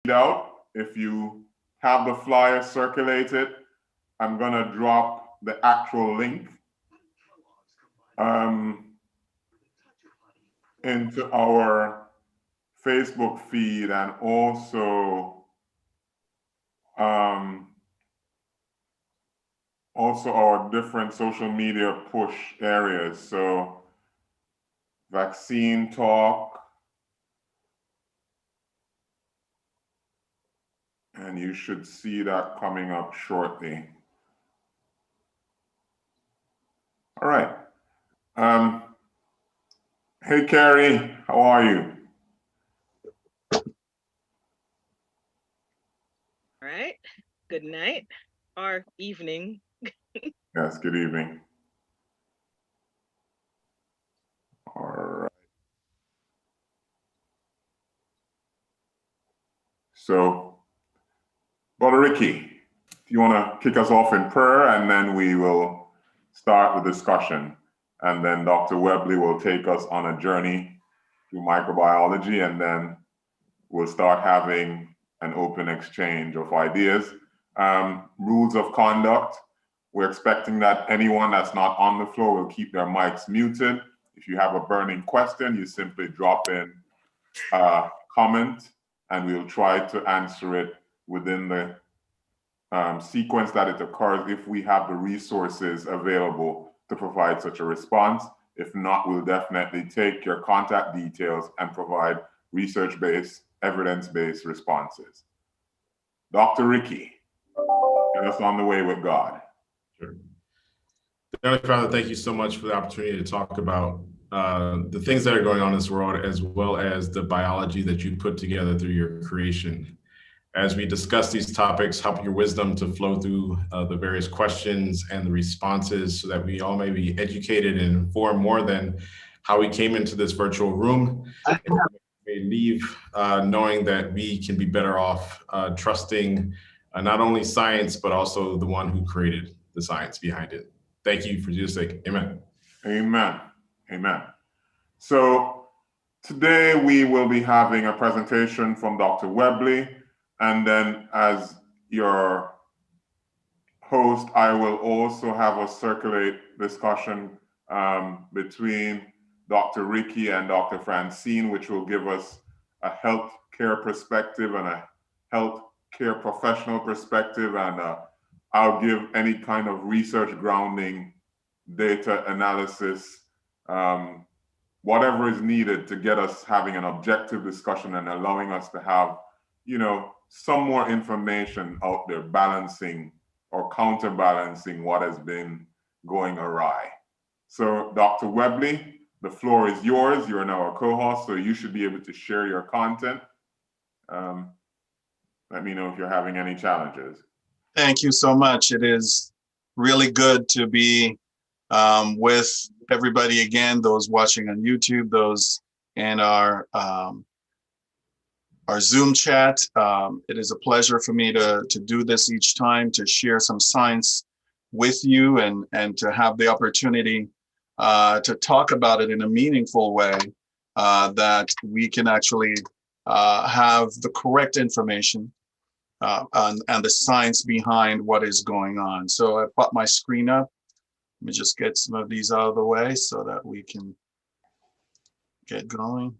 out. If you have the flyer, circulate it. I'm gonna drop the actual link into our Facebook feed and also our different social media push areas. So vaccine talk, and you should see that coming up shortly. All right. Hey, Carrie, how are you? All right. Good night or evening. Yes, good evening. All right. So, Brother Ricky, do you want to kick us off in prayer, and then we will start the discussion, and then Dr. Webley will take us on a journey through microbiology, and then we'll start having an open exchange of ideas. Rules of conduct. We're expecting that anyone that's not on the floor will keep their mics muted. If you have a burning question, you simply drop in a comment, and we'll try to answer it within the sequence that it occurs if we have the resources available to provide such a response. If not, we'll definitely take your contact details and provide research-based, evidence-based responses. Dr. Ricky, get us on the way with God. Sure. Heavenly Father, thank you so much for the opportunity to talk about the things that are going on in this world, as well as the biology that you put together through your creation. As we discuss these topics, help your wisdom to flow through the various questions and the responses so that we all may be educated and informed more than how we came into this virtual room. And may leave knowing that we can be better off trusting not only science, but also the one who created the science behind it. Thank you for Jesus' sake. Amen. Amen. Amen. So today we will be having a presentation from Dr. Webley. And then as your host, I will also have a circulate discussion between Dr. Ricky and Dr. Francine, which will give us a healthcare perspective and a healthcare professional perspective. And I'll give any kind of research grounding, data analysis, whatever is needed to get us having an objective discussion and allowing us to have, some more information out there balancing or counterbalancing what has been going awry. So Dr. Webley, the floor is yours. You're now a co-host, so you should be able to share your content. Let me know if you're having any challenges. Thank you so much. It is really good to be with everybody again, those watching on YouTube, those in our Zoom chat. It is a pleasure for me to do this each time, to share some science with you and to have the opportunity to talk about it in a meaningful way that we can actually have the correct information and the science behind what is going on. So I put my screen up. Let me just get some of these out of the way so that we can get going.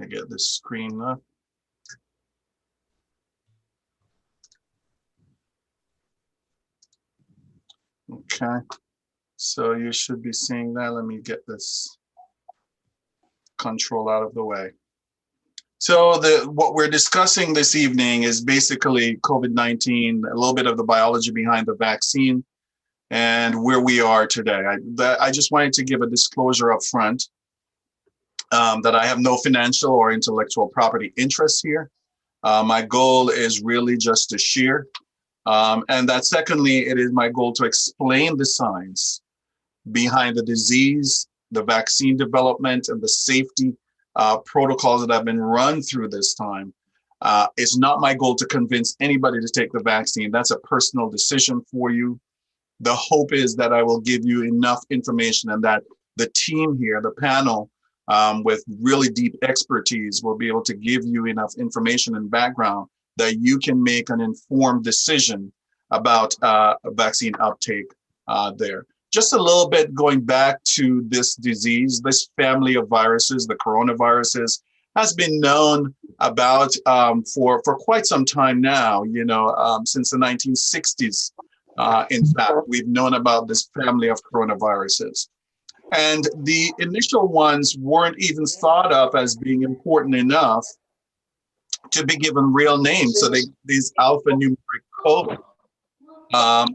I get this screen up. Okay, so you should be seeing that. Let me get this control out of the way. So what we're discussing this evening is basically COVID-19, a little bit of the biology behind the vaccine and where we are today. I just wanted to give a disclosure up front that I have no financial or intellectual property interests here. My goal is really just to share. And that secondly, it is my goal to explain the science behind the disease, the vaccine development, and the safety protocols that have been run through this time. It's not my goal to convince anybody to take the vaccine. That's a personal decision for you. The hope is that I will give you enough information and that the team here, the panel, with really deep expertise will be able to give you enough information and background that you can make an informed decision about vaccine uptake there. Just a little bit going back to this disease, this family of viruses, the coronaviruses, has been known about for quite some time now, since the 1960s. In fact, we've known about this family of coronaviruses. And the initial ones weren't even thought of as being important enough to be given real names. So these alphanumeric code of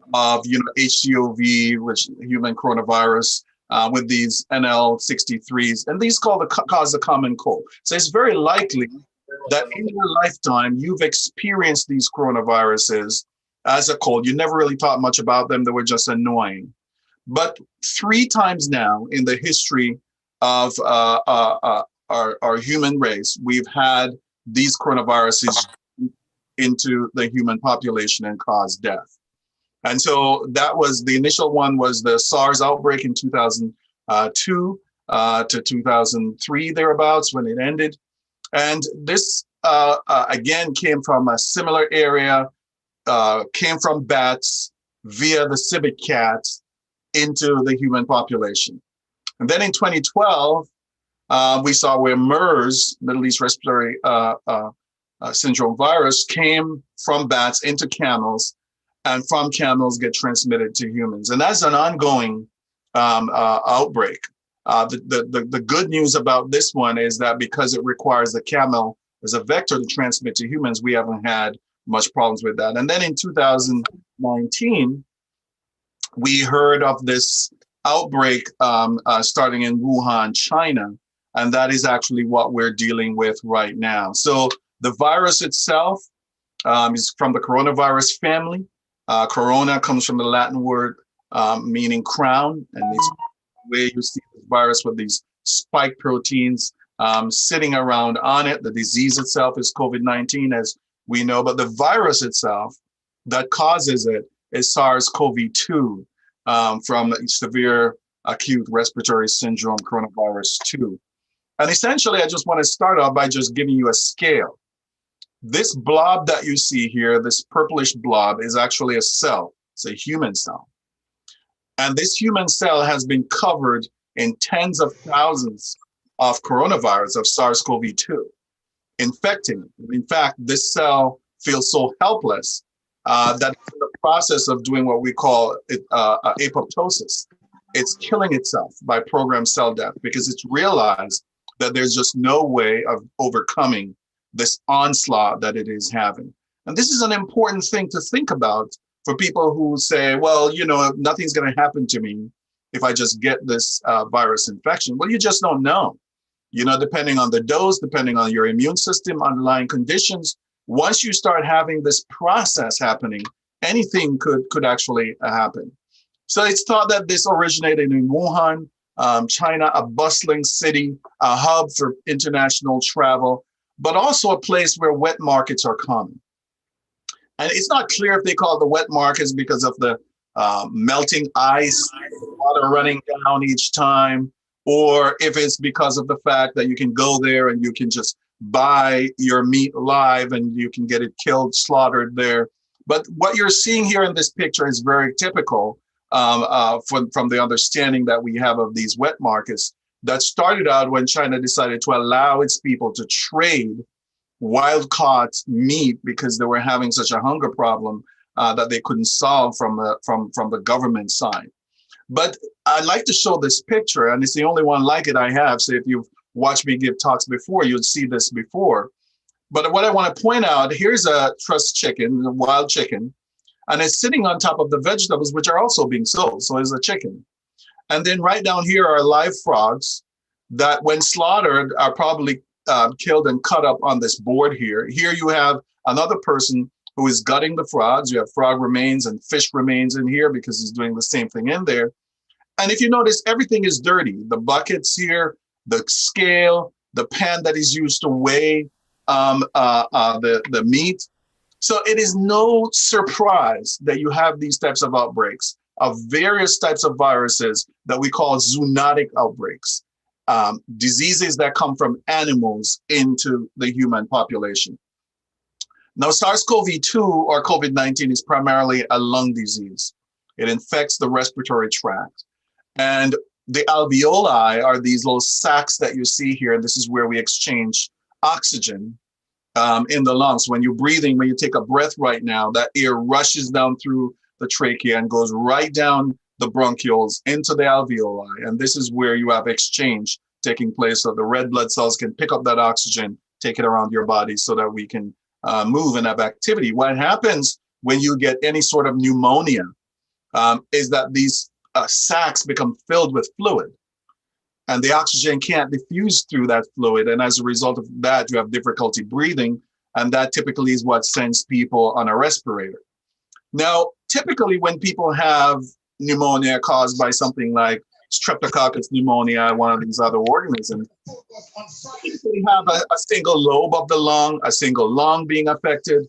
HCOV, which human coronavirus, with these NL63s, and these cause the common cold. So it's very likely that in your lifetime you've experienced these coronaviruses as a cold. You never really thought much about them; they were just annoying. But 3 times now in the history of our human race, we've had these coronaviruses into the human population and cause death. And so that was the initial one was the SARS outbreak in 2002 to 2003 thereabouts when it ended. And this again came from a similar area, came from bats via the civet cats into the human population. And then in 2012, we saw where MERS, Middle East Respiratory Syndrome virus, came from bats into camels, and from camels get transmitted to humans. And that's an ongoing outbreak. The good news about this one is that because it requires the camel as a vector to transmit to humans, we haven't had much problems with that. And then in 2019, we heard of this outbreak starting in Wuhan, China, and that is actually what we're dealing with right now. So the virus itself is from the coronavirus family. Corona comes from the Latin word meaning crown, and it's the way you see this virus with these spike proteins sitting around on it. The disease itself is COVID-19, as we know, but the virus itself that causes it is SARS-CoV-2 from severe acute respiratory syndrome coronavirus 2. And essentially, I just want to start off by just giving you a scale. This blob that you see here, this purplish blob, is actually a cell. It's a human cell. And this human cell has been covered in tens of thousands of coronavirus of SARS-CoV-2, infecting it. In fact, this cell feels so helpless that it's in the process of doing what we call apoptosis. It's killing itself by programmed cell death because it's realized that there's just no way of overcoming this onslaught that it is having. And this is an important thing to think about for people who say, well, nothing's going to happen to me if I just get this virus infection. Well, you just don't know. Depending on the dose, depending on your immune system, underlying conditions, once you start having this process happening, anything could actually happen. So it's thought that this originated in Wuhan, China, a bustling city, a hub for international travel, but also a place where wet markets are common. And it's not clear if they call it the wet markets because of the melting ice, water running down each time, or if it's because of the fact that you can go there and you can just buy your meat live and you can get it killed, slaughtered there. But what you're seeing here in this picture is very typical from the understanding that we have of these wet markets that started out when China decided to allow its people to trade wild-caught meat because they were having such a hunger problem that they couldn't solve from the government side. But I'd like to show this picture, and it's the only one like it I have. So if you've watched me give talks before, you'd see this before. But what I want to point out, here's a truss chicken, a wild chicken, and it's sitting on top of the vegetables, which are also being sold. So it's a chicken. And then right down here are live frogs that when slaughtered are probably killed and cut up on this board here. Here you have another person who is gutting the frogs. You have frog remains and fish remains in here because he's doing the same thing in there. And if you notice, everything is dirty. The buckets here, the scale, the pan that is used to weigh the meat. So it is no surprise that you have these types of outbreaks of various types of viruses that we call zoonotic outbreaks. diseases that come from animals into the human population. Now, SARS-CoV-2 or COVID-19 is primarily a lung disease. It infects the respiratory tract. And the alveoli are these little sacs that you see here. And this is where we exchange oxygen in the lungs. When you're breathing, when you take a breath right now, that air rushes down through the trachea and goes right down the bronchioles into the alveoli. And this is where you have exchange taking place. So the red blood cells can pick up that oxygen, take it around your body so that we can move and have activity. What happens when you get any sort of pneumonia is that these sacs become filled with fluid, and the oxygen can't diffuse through that fluid. And as a result of that, you have difficulty breathing. And that typically is what sends people on a respirator. Now, typically when people have pneumonia caused by something like Streptococcus pneumonia, one of these other organisms, typically have a single lobe of the lung, a single lung being affected.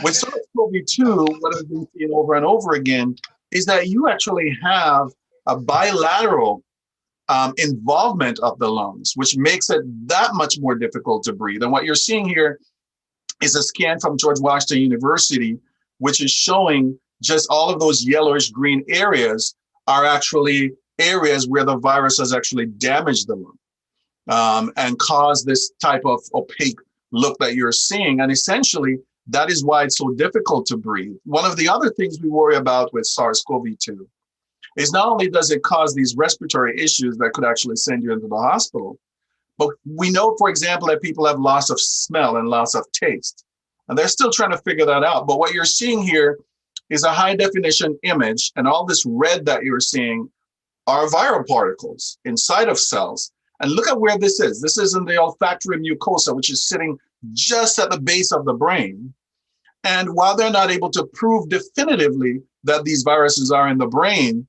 With SARS-CoV-2, what I've been seeing over and over again is that you actually have a bilateral involvement of the lungs, which makes it that much more difficult to breathe. And what you're seeing here is a scan from George Washington University, which is showing just all of those yellowish green areas are actually areas where the virus has actually damaged the lung and caused this type of opaque look that you're seeing. And essentially, that is why it's so difficult to breathe. One of the other things we worry about with SARS-CoV-2 is not only does it cause these respiratory issues that could actually send you into the hospital, but we know, for example, that people have loss of smell and loss of taste. And they're still trying to figure that out. But what you're seeing here is a high definition image, and all this red that you're seeing are viral particles inside of cells. And look at where this is. This is in the olfactory mucosa, which is sitting just at the base of the brain. And while they're not able to prove definitively that these viruses are in the brain,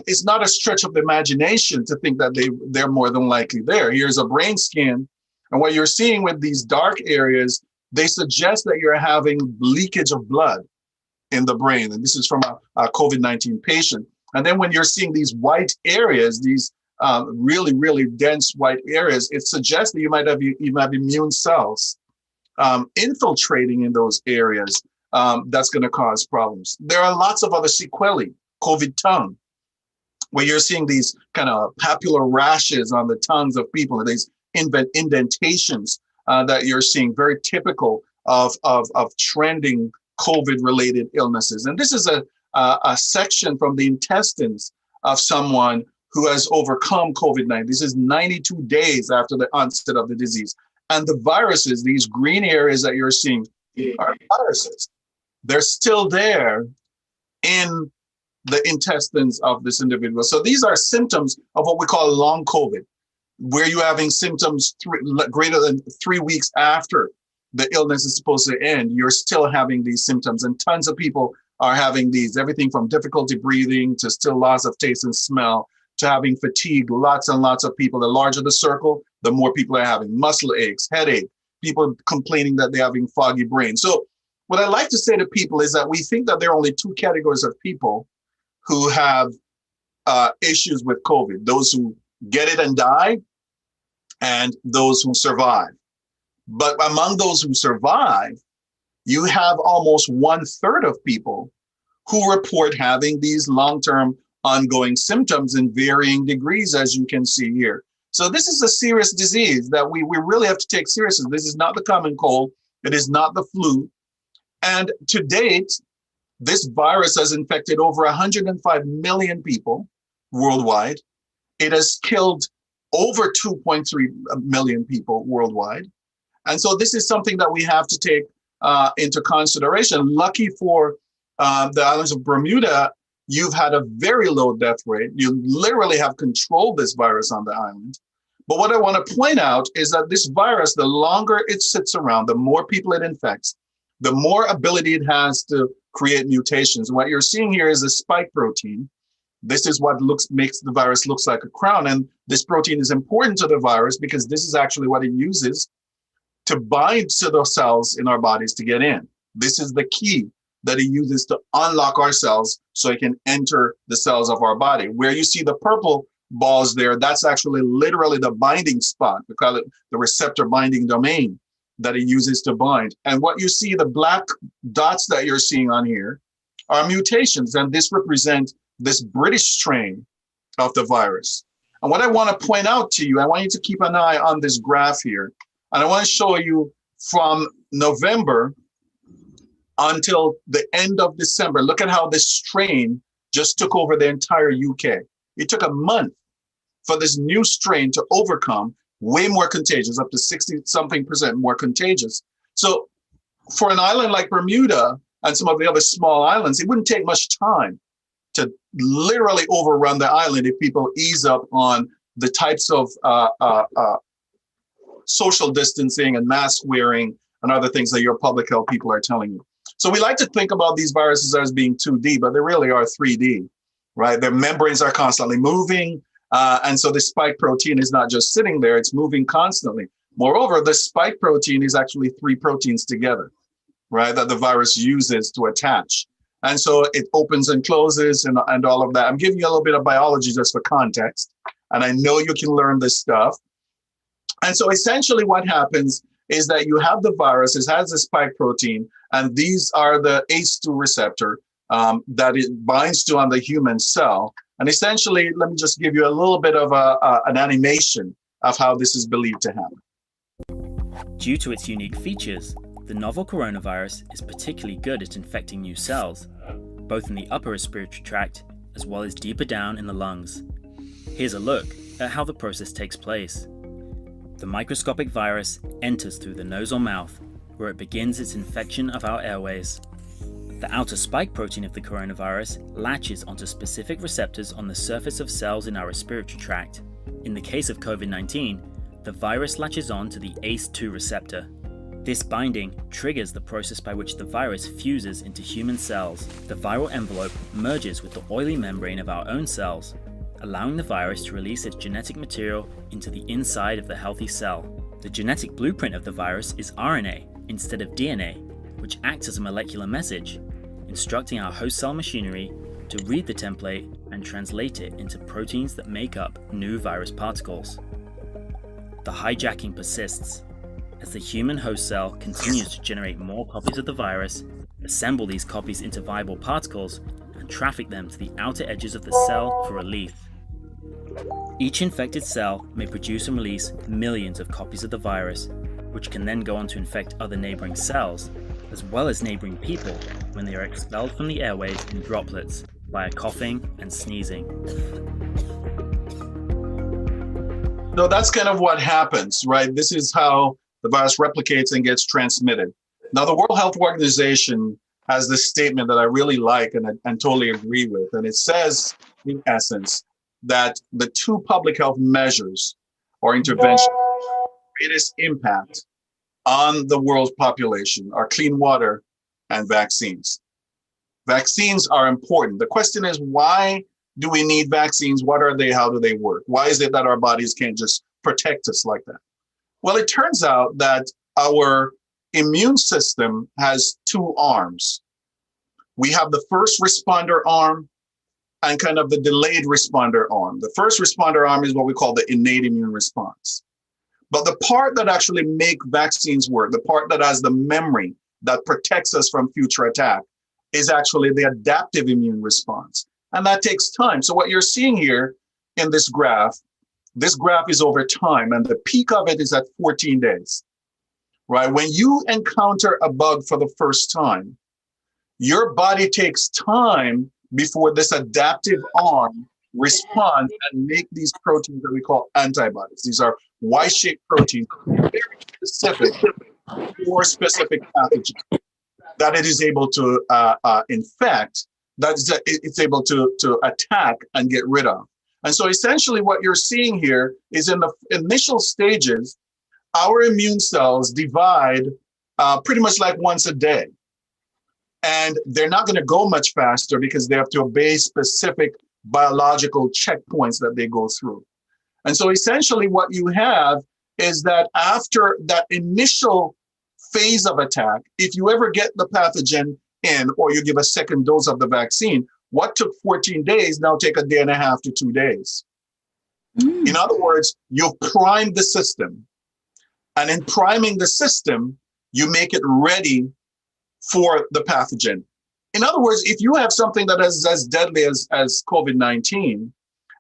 it's not a stretch of the imagination to think that they're more than likely there. Here's a brain scan. And what you're seeing with these dark areas, they suggest that you're having leakage of blood in the brain. And this is from a COVID-19 patient. And then when you're seeing these white areas, these really, really dense white areas, it suggests that you might have immune cells infiltrating in those areas. That's going to cause problems. There are lots of other sequelae, COVID tongue, where you're seeing these kind of papular rashes on the tongues of people, these indentations that you're seeing, very typical of trending COVID-related illnesses. And this is a section from the intestines of someone who has overcome COVID-19. This is 92 days after the onset of the disease. And the viruses, these green areas that you're seeing, are viruses. They're still there in the intestines of this individual. So these are symptoms of what we call long COVID, where you're having symptoms greater than 3 weeks after the illness is supposed to end. You're still having these symptoms, and tons of people are having these, everything from difficulty breathing to still loss of taste and smell to having fatigue. Lots and lots of people. The larger the circle, the more people are having muscle aches, headache, people complaining that they're having foggy brain. So what I like to say to people is that we think that there are only two categories of people who have issues with COVID: those who get it and die, and those who survive. But among those who survive, you have almost 1/3 of people who report having these long-term ongoing symptoms in varying degrees, as you can see here. So this is a serious disease that we really have to take seriously. This is not the common cold. It is not the flu. And to date, this virus has infected over 105 million people worldwide. It has killed over 2.3 million people worldwide. And so this is something that we have to take into consideration. Lucky for the islands of Bermuda, you've had a very low death rate. You literally have controlled this virus on the island. But what I want to point out is that this virus, the longer it sits around, the more people it infects, the more ability it has to create mutations. What you're seeing here is a spike protein. This is what makes the virus looks like a crown. And this protein is important to the virus because this is actually what it uses to bind to the cells in our bodies to get in. This is the key that it uses to unlock our cells so it can enter the cells of our body. Where you see the purple balls there, that's actually literally the binding spot. We call it the receptor binding domain that it uses to bind. And what you see, the black dots that you're seeing on here are mutations, and this represent this British strain of the virus. And what I want to point out to you, I want you to keep an eye on this graph here. And I want to show you from November until the end of December. Look at how this strain just took over the entire UK. It took a month for this new strain to overcome, way more contagious, up to 60-something% more contagious. So for an island like Bermuda and some of the other small islands, it wouldn't take much time to literally overrun the island if people ease up on the types of social distancing and mask wearing and other things that your public health people are telling you. So we like to think about these viruses as being 2D, but they really are 3D, right? Their membranes are constantly moving. And so the spike protein is not just sitting there, it's moving constantly. Moreover, the spike protein is actually 3 proteins together, right? That the virus uses to attach. And so it opens and closes and all of that. I'm giving you a little bit of biology just for context. And I know you can learn this stuff. And so essentially what happens is that you have the virus, it has the spike protein, and these are the ACE2 receptor that it binds to on the human cell. And essentially, let me just give you a little bit of an animation of how this is believed to happen. Due to its unique features, the novel coronavirus is particularly good at infecting new cells, both in the upper respiratory tract as well as deeper down in the lungs. Here's a look at how the process takes place. The microscopic virus enters through the nose or mouth, where it begins its infection of our airways. The outer spike protein of the coronavirus latches onto specific receptors on the surface of cells in our respiratory tract. In the case of COVID-19, the virus latches on to the ACE2 receptor. This binding triggers the process by which the virus fuses into human cells. The viral envelope merges with the oily membrane of our own cells, allowing the virus to release its genetic material into the inside of the healthy cell. The genetic blueprint of the virus is RNA instead of DNA, which acts as a molecular message, instructing our host cell machinery to read the template and translate it into proteins that make up new virus particles. The hijacking persists as the human host cell continues to generate more copies of the virus, assemble these copies into viable particles, and traffic them to the outer edges of the cell for release. Each infected cell may produce and release millions of copies of the virus, which can then go on to infect other neighboring cells, as well as neighboring people when they are expelled from the airways in droplets via coughing and sneezing. So that's kind of what happens, right? This is how the virus replicates and gets transmitted. Now, the World Health Organization has this statement that I really like and totally agree with. And it says, in essence, that the 2 public health measures or interventions greatest impact on the world's population are clean water and vaccines. Vaccines are important. The question is, why do we need vaccines? What are they? How do they work? Why is it that our bodies can't just protect us like that? Well, it turns out that our immune system has 2 arms. We have the first responder arm and kind of the delayed responder arm. The first responder arm is what we call the innate immune response. But the part that actually make vaccines work, the part that has the memory that protects us from future attack, is actually the adaptive immune response. And that takes time. So what you're seeing here in this graph is over time, and the peak of it is at 14 days, right? When you encounter a bug for the first time, your body takes time before this adaptive arm responds and make these proteins that we call antibodies. These are Y-shaped proteins, very specific for specific pathogens that it is able to infect, that it's able to attack and get rid of. And so essentially what you're seeing here is in the initial stages, our immune cells divide pretty much like once a day. And they're not going to go much faster because they have to obey specific biological checkpoints that they go through. And so essentially what you have is that after that initial phase of attack, if you ever get the pathogen in or you give a second dose of the vaccine, what took 14 days now take a day and a half to 2 days. In other words, you've primed the system. And in priming the system, you make it ready for the pathogen. In other words, if you have something that is as deadly as COVID-19,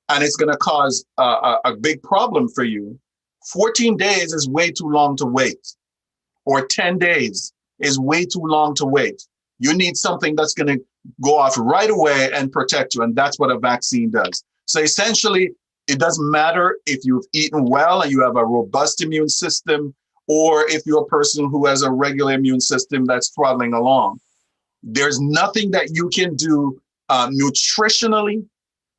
and it's going to cause a big problem for you, 14 days is way too long to wait, or 10 days is way too long to wait. You need something that's going to go off right away and protect you, and that's what a vaccine does. So essentially, it doesn't matter if you've eaten well and you have a robust immune system, or if you're a person who has a regular immune system that's throttling along. There's nothing that you can do nutritionally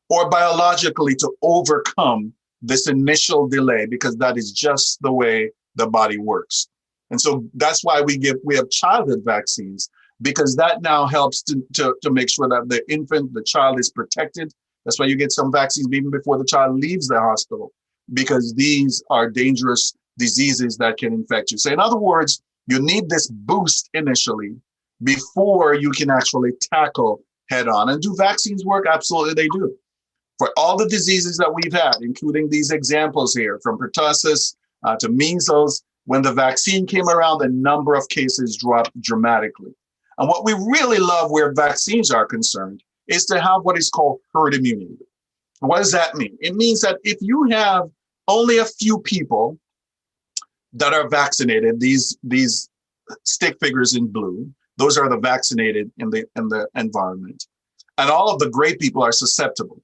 or biologically to overcome this initial delay, because that is just the way the body works. And so that's why we have childhood vaccines, because that now helps to make sure that the child is protected. That's why you get some vaccines even before the child leaves the hospital, because these are dangerous diseases that can infect you. So in other words, you need this boost initially before you can actually tackle head on. And do vaccines work? Absolutely, they do. For all the diseases that we've had, including these examples here, from pertussis to measles, when the vaccine came around, the number of cases dropped dramatically. And what we really love where vaccines are concerned is to have what is called herd immunity. What does that mean? It means that if you have only a few people that are vaccinated, these stick figures in blue, those are the vaccinated in the environment, and all of the gray people are susceptible.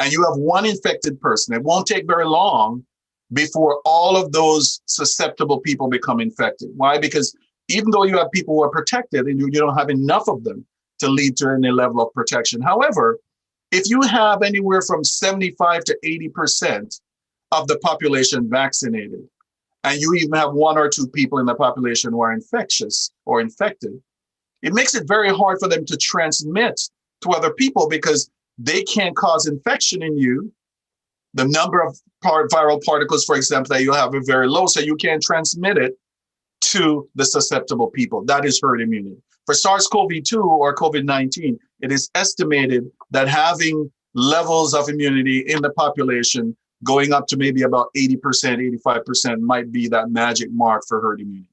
And you have one infected person, it won't take very long before all of those susceptible people become infected. Why? Because even though you have people who are protected, and you don't have enough of them to lead to any level of protection. However, if you have anywhere from 75 to 80% of the population vaccinated, and you even have one or two people in the population who are infectious or infected, it makes it very hard for them to transmit to other people, because they can't cause infection in you. The number of viral particles, for example, that you have are very low, so you can't transmit it to the susceptible people. That is herd immunity. For SARS-CoV-2 or COVID-19, it is estimated that having levels of immunity in the population going up to maybe about 80%, 85% might be that magic mark for herd immunity.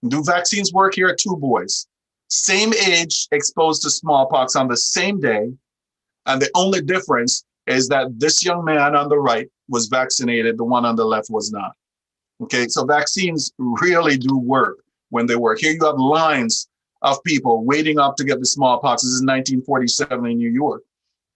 Do vaccines work? Here are two boys, same age, exposed to smallpox on the same day. And the only difference is that this young man on the right was vaccinated, the one on the left was not. Okay, so vaccines really do work when they work. Here you have lines of people waiting up to get the smallpox. This is 1947 in New York.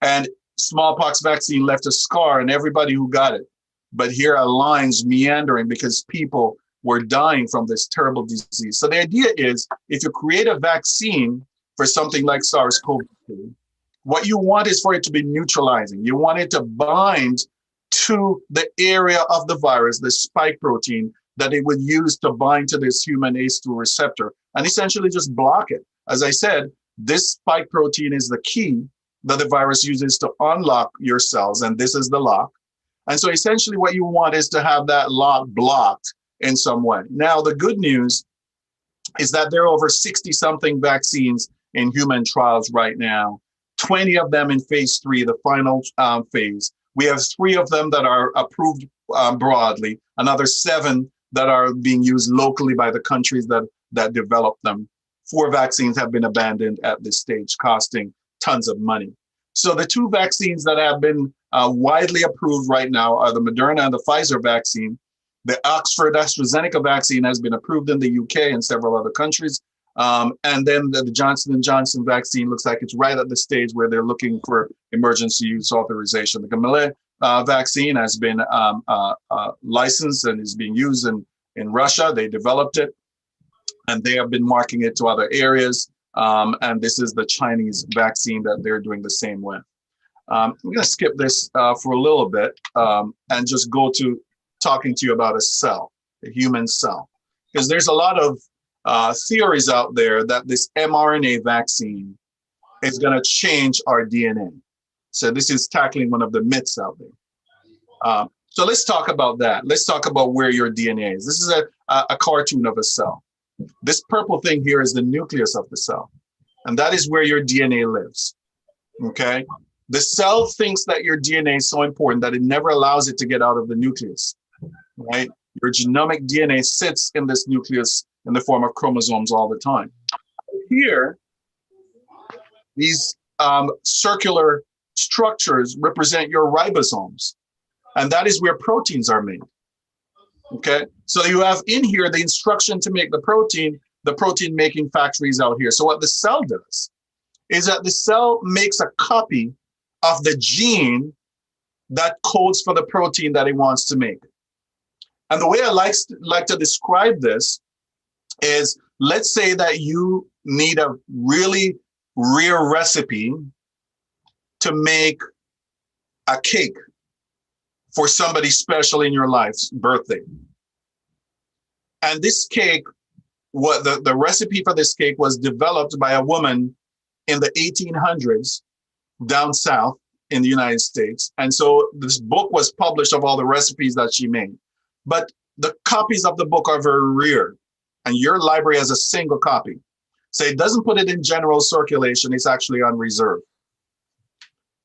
And smallpox vaccine left a scar in everybody who got it. But here are lines meandering because people were dying from this terrible disease. So the idea is, if you create a vaccine for something like SARS-CoV-2, what you want is for it to be neutralizing. You want it to bind to the area of the virus, the spike protein that it would use to bind to this human ACE2 receptor, and essentially just block it. As I said, this spike protein is the key that the virus uses to unlock your cells, and this is the lock. And so essentially what you want is to have that lock blocked in some way. Now, the good news is that there are over 60-something vaccines in human trials right now, 20 of them in phase 3, the final phase. We have 3 of them that are approved broadly, another 7 that are being used locally by the countries that developed them. 4 vaccines have been abandoned at this stage, costing tons of money. So the 2 vaccines that have been widely approved right now are the Moderna and the Pfizer vaccine. The Oxford AstraZeneca vaccine has been approved in the UK and several other countries. And then the Johnson & Johnson vaccine looks like it's right at the stage where they're looking for emergency use authorization. The Gamaleya vaccine has been licensed and is being used in Russia. They developed it, and they have been marketing it to other areas. And this is the Chinese vaccine that they're doing the same with. I'm going to skip this for a little bit and just go to talking to you about a cell, a human cell, because there's a lot of theories out there that this mRNA vaccine is going to change our DNA. So this is tackling one of the myths out there. So let's talk about that. Let's talk about where your DNA is. This is a cartoon of a cell. This purple thing here is the nucleus of the cell, and that is where your DNA lives. Okay. The cell thinks that your DNA is so important that it never allows it to get out of the nucleus, right? Your genomic DNA sits in this nucleus in the form of chromosomes all the time. Here, these circular structures represent your ribosomes, and that is where proteins are made. Okay, so you have in here the instruction to make the protein making factories out here. So what the cell does is that the cell makes a copy of the gene that codes for the protein that it wants to make. And the way I like to describe this is, let's say that you need a really rare recipe to make a cake for somebody special in your life's birthday. And this cake, what the recipe for this cake was developed by a woman in the 1800s down south in the United States. And so this book was published of all the recipes that she made. But the copies of the book are very rare, and your library has a single copy. So it doesn't put it in general circulation, it's actually on reserve.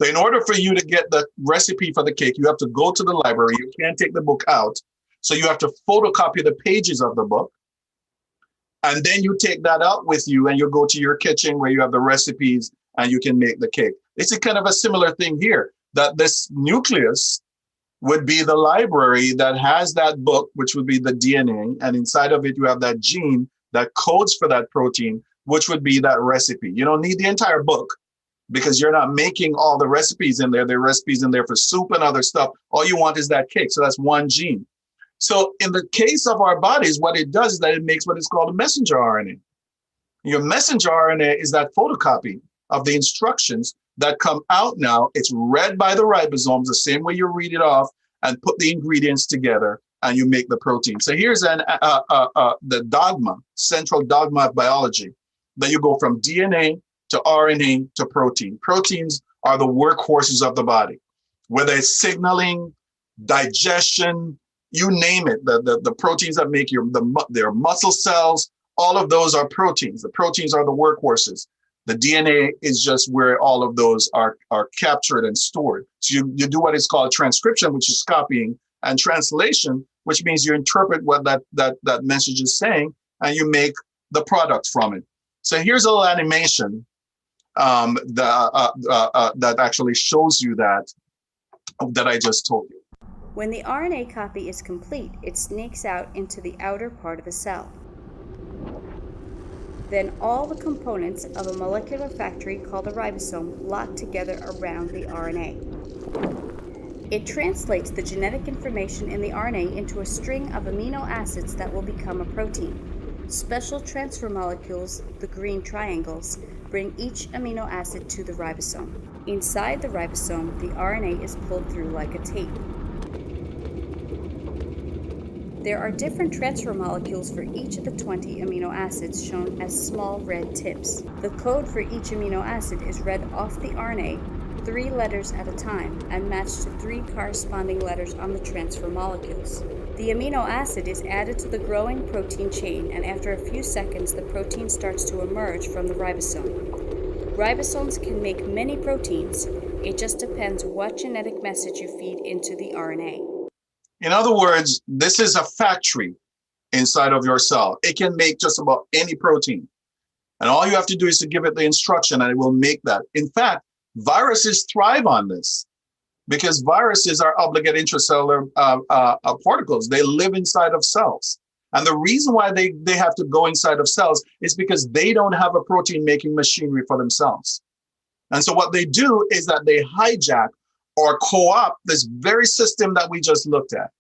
So in order for you to get the recipe for the cake, you have to go to the library. You can't take the book out. So you have to photocopy the pages of the book. And then you take that out with you and you go to your kitchen where you have the recipes and you can make the cake. It's a kind of a similar thing here, that this nucleus would be the library that has that book, which would be the DNA. And inside of it, you have that gene that codes for that protein, which would be that recipe. You don't need the entire book, because you're not making all the recipes in there. There are recipes in there for soup and other stuff. All you want is that cake. So that's one gene. So in the case of our bodies, what it does is that it makes what is called a messenger RNA. Your messenger RNA is that photocopy of the instructions that come out now. It's read by the ribosomes the same way you read it off and put the ingredients together and you make the protein. So here's the dogma, central dogma of biology, that you go from DNA to RNA to protein. Proteins are the workhorses of the body, whether it's signaling, digestion, you name it. The proteins that make their muscle cells, all of those are proteins. The proteins are the workhorses. The DNA is just where all of those are captured and stored. So you do what is called transcription, which is copying, and translation, which means you interpret what that message is saying, and you make the product from it. So here's a little animation that actually shows you that I just told you. When the RNA copy is complete, it sneaks out into the outer part of the cell. Then all the components of a molecular factory called a ribosome lock together around the RNA. It translates the genetic information in the RNA into a string of amino acids that will become a protein. Special transfer molecules, the green triangles, bring each amino acid to the ribosome. Inside the ribosome, the RNA is pulled through like a tape. There are different transfer molecules for each of the 20 amino acids shown as small red tips. The code for each amino acid is read off the RNA 3 letters at a time and matched to 3 corresponding letters on the transfer molecules. The amino acid is added to the growing protein chain, and after a few seconds the protein starts to emerge from the ribosome. Ribosomes can make many proteins. It just depends what genetic message you feed into the RNA. In other words, this is a factory inside of your cell. It can make just about any protein. And all you have to do is to give it the instruction and it will make that. In fact, viruses thrive on this because viruses are obligate intracellular particles. They live inside of cells. And the reason why they have to go inside of cells is because they don't have a protein making machinery for themselves. And so what they do is that they hijack or co-opt this very system that we just looked at.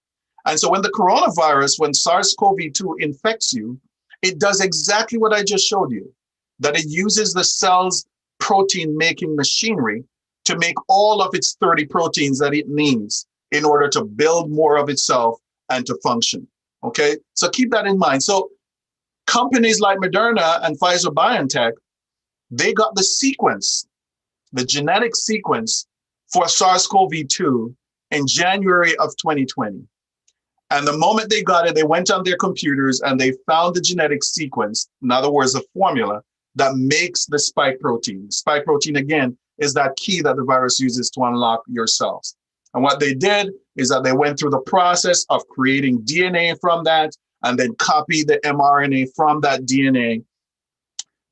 And so when the coronavirus, when SARS-CoV-2 infects you, it does exactly what I just showed you, that it uses the cell's protein-making machinery to make all of its 30 proteins that it needs in order to build more of itself and to function, okay? So keep that in mind. So companies like Moderna and Pfizer-BioNTech, they got the sequence, the genetic sequence for SARS-CoV-2 in January of 2020. And the moment they got it, they went on their computers and they found the genetic sequence, in other words, the formula that makes the spike protein. Spike protein, again, is that key that the virus uses to unlock your cells. And what they did is that they went through the process of creating DNA from that and then copied the mRNA from that DNA.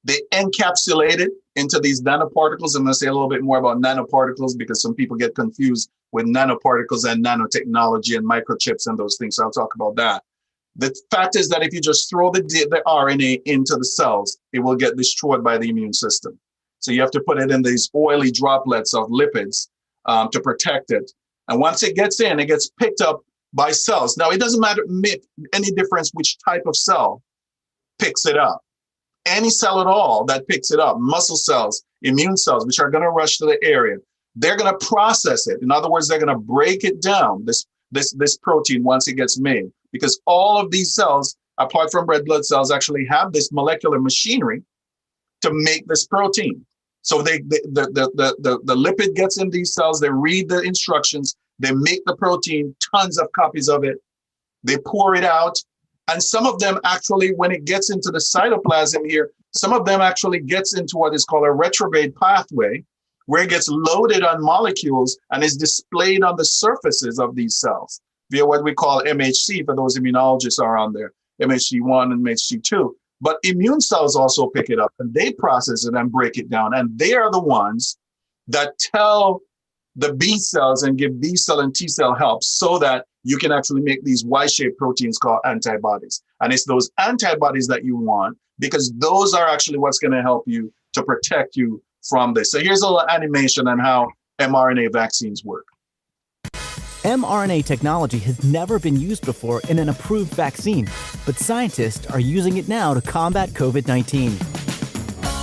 They encapsulate it into these nanoparticles. I'm going to say a little bit more about nanoparticles because some people get confused with nanoparticles and nanotechnology and microchips and those things. So I'll talk about that. The fact is that if you just throw the RNA into the cells, it will get destroyed by the immune system. So you have to put it in these oily droplets of lipids to protect it. And once it gets in, it gets picked up by cells. Now, it doesn't matter any difference which type of cell picks it up. Any cell at all that picks it up, muscle cells, immune cells, which are going to rush to the area, they're going to process it. In other words, they're going to break it down, this protein, once it gets made, because all of these cells, apart from red blood cells, actually have this molecular machinery to make this protein. So the lipid gets in these cells, they read the instructions, they make the protein, tons of copies of it, they pour it out. And some of them actually, when it gets into the cytoplasm here, some of them actually gets into what is called a retrograde pathway, where it gets loaded on molecules and is displayed on the surfaces of these cells via what we call MHC, for those immunologists are on there, MHC1 and MHC2. But immune cells also pick it up and they process it and break it down. And they are the ones that tell the B cells and give B cell and T cell help so that you can actually make these Y-shaped proteins called antibodies. And it's those antibodies that you want because those are actually what's going to help you to protect you from this. So here's a little animation on how mRNA vaccines work. mRNA technology has never been used before in an approved vaccine, but scientists are using it now to combat COVID-19.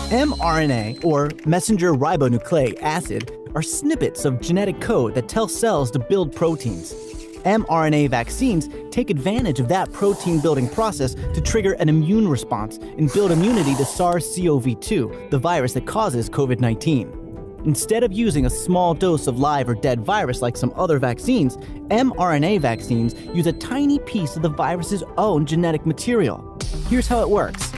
mRNA, or messenger ribonucleic acid, are snippets of genetic code that tell cells to build proteins. mRNA vaccines take advantage of that protein-building process to trigger an immune response and build immunity to SARS-CoV-2, the virus that causes COVID-19. Instead of using a small dose of live or dead virus like some other vaccines, mRNA vaccines use a tiny piece of the virus's own genetic material. Here's how it works.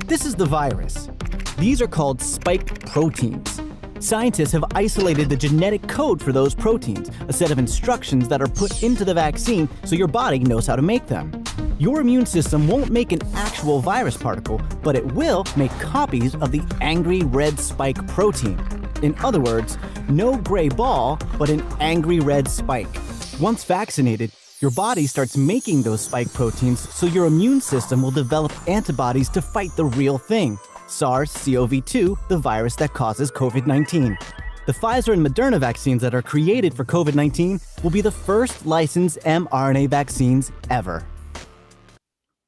This is the virus. These are called spike proteins. Scientists have isolated the genetic code for those proteins, a set of instructions that are put into the vaccine so your body knows how to make them. Your immune system won't make an actual virus particle, but it will make copies of the angry red spike protein. In other words, no gray ball, but an angry red spike. Once vaccinated, your body starts making those spike proteins so your immune system will develop antibodies to fight the real thing, SARS-CoV-2, the virus that causes COVID-19. The Pfizer and Moderna vaccines that are created for COVID-19 will be the first licensed mRNA vaccines ever.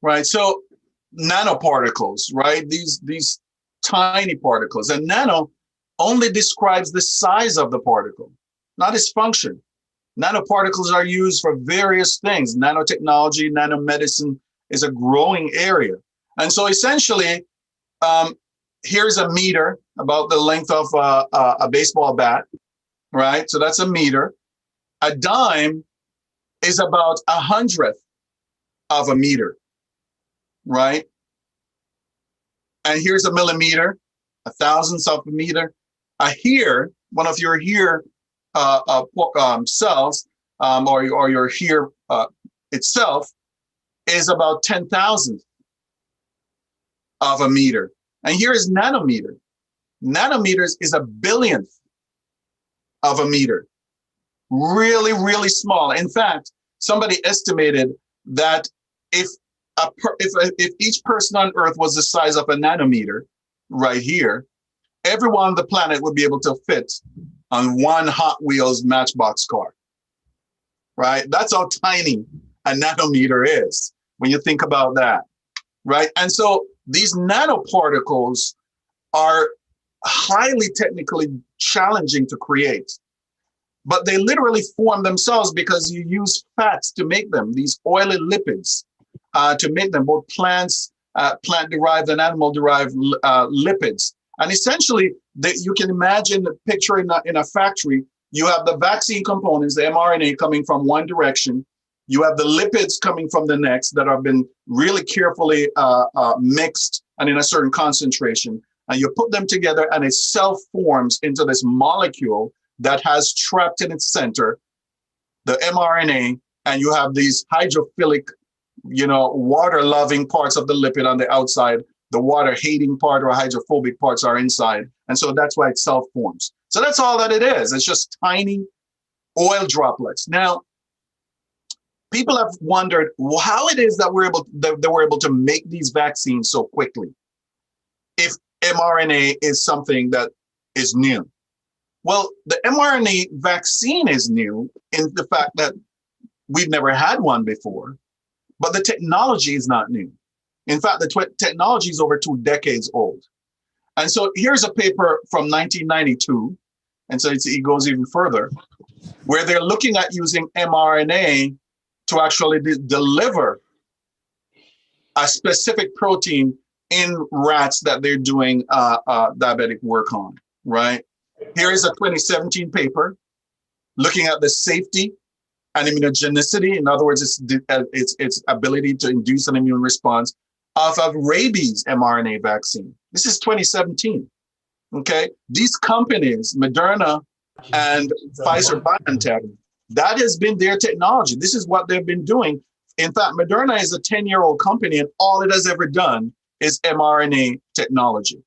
Right, so nanoparticles, right? These tiny particles. And nano only describes the size of the particle, not its function. Nanoparticles are used for various things. Nanotechnology, nanomedicine is a growing area. And so essentially, here's a meter, about the length of a baseball bat, right? So that's a meter. A dime is about 1/100th of a meter, right? And here's a millimeter, 1,000th of a meter. A hair, one of your hair cells, or your hair itself, is about 10,000th of a meter. And here is nanometer. Nanometers is 1/1000th of a meter. Really, really small. In fact, somebody estimated that if each person on Earth was the size of a nanometer, right here, everyone on the planet would be able to fit on one Hot Wheels Matchbox car, right? That's how tiny a nanometer is when you think about that, right? And so these nanoparticles are highly technically challenging to create, but they literally form themselves because you use fats to make them, these oily lipids to make them, both plant-derived and animal-derived lipids. And essentially, you can imagine the picture in a factory. You have the vaccine components, the mRNA, coming from one direction. You have the lipids coming from the next that have been really carefully mixed and in a certain concentration. and you put them together and it self-forms into this molecule that has trapped in its center the mRNA, and you have these hydrophilic, water-loving parts of the lipid on the outside. The water-hating part or hydrophobic parts are inside. And so that's why it self-forms. So that's all that it is. It's just tiny oil droplets. Now, people have wondered how it is that we're able to make these vaccines so quickly if mRNA is something that is new. Well, the mRNA vaccine is new in the fact that we've never had one before, but the technology is not new. In fact, the technology is over 2 decades old. And so here's a paper from 1992, and so it goes even further, where they're looking at using mRNA to actually deliver a specific protein in rats that they're doing diabetic work on, right? Here is a 2017 paper looking at the safety and immunogenicity. In other words, its ability to induce an immune response of a rabies mRNA vaccine. This is 2017, okay? These companies, Moderna and Pfizer-BioNTech, that has been their technology. This is what they've been doing. In fact, Moderna is a 10-year-old company, and all it has ever done is mRNA technology.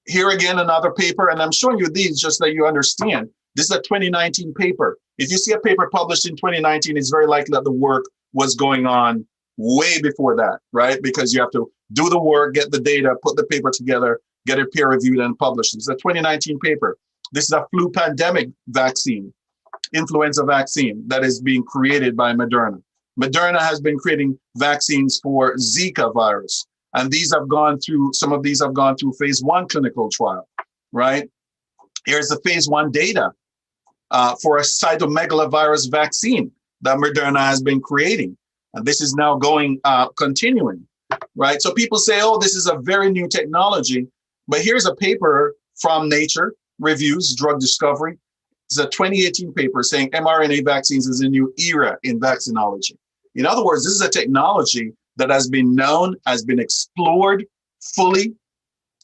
Here again, another paper, and I'm showing you these just so that you understand. This is a 2019 paper. If you see a paper published in 2019, it's very likely that the work was going on way before that, right? Because you have to do the work, get the data, put the paper together, get it peer reviewed and published. It's a 2019 paper. This is a flu pandemic vaccine, influenza vaccine that is being created by Moderna. Moderna has been creating vaccines for Zika virus. And some of these have gone through phase 1 clinical trial, right? Here's the phase 1 data for a cytomegalovirus vaccine that Moderna has been creating. And this is now continuing, right? So people say, oh, this is a very new technology. But here's a paper from Nature Reviews, Drug Discovery. It's a 2018 paper saying mRNA vaccines is a new era in vaccinology. In other words, this is a technology that has been known, has been explored fully.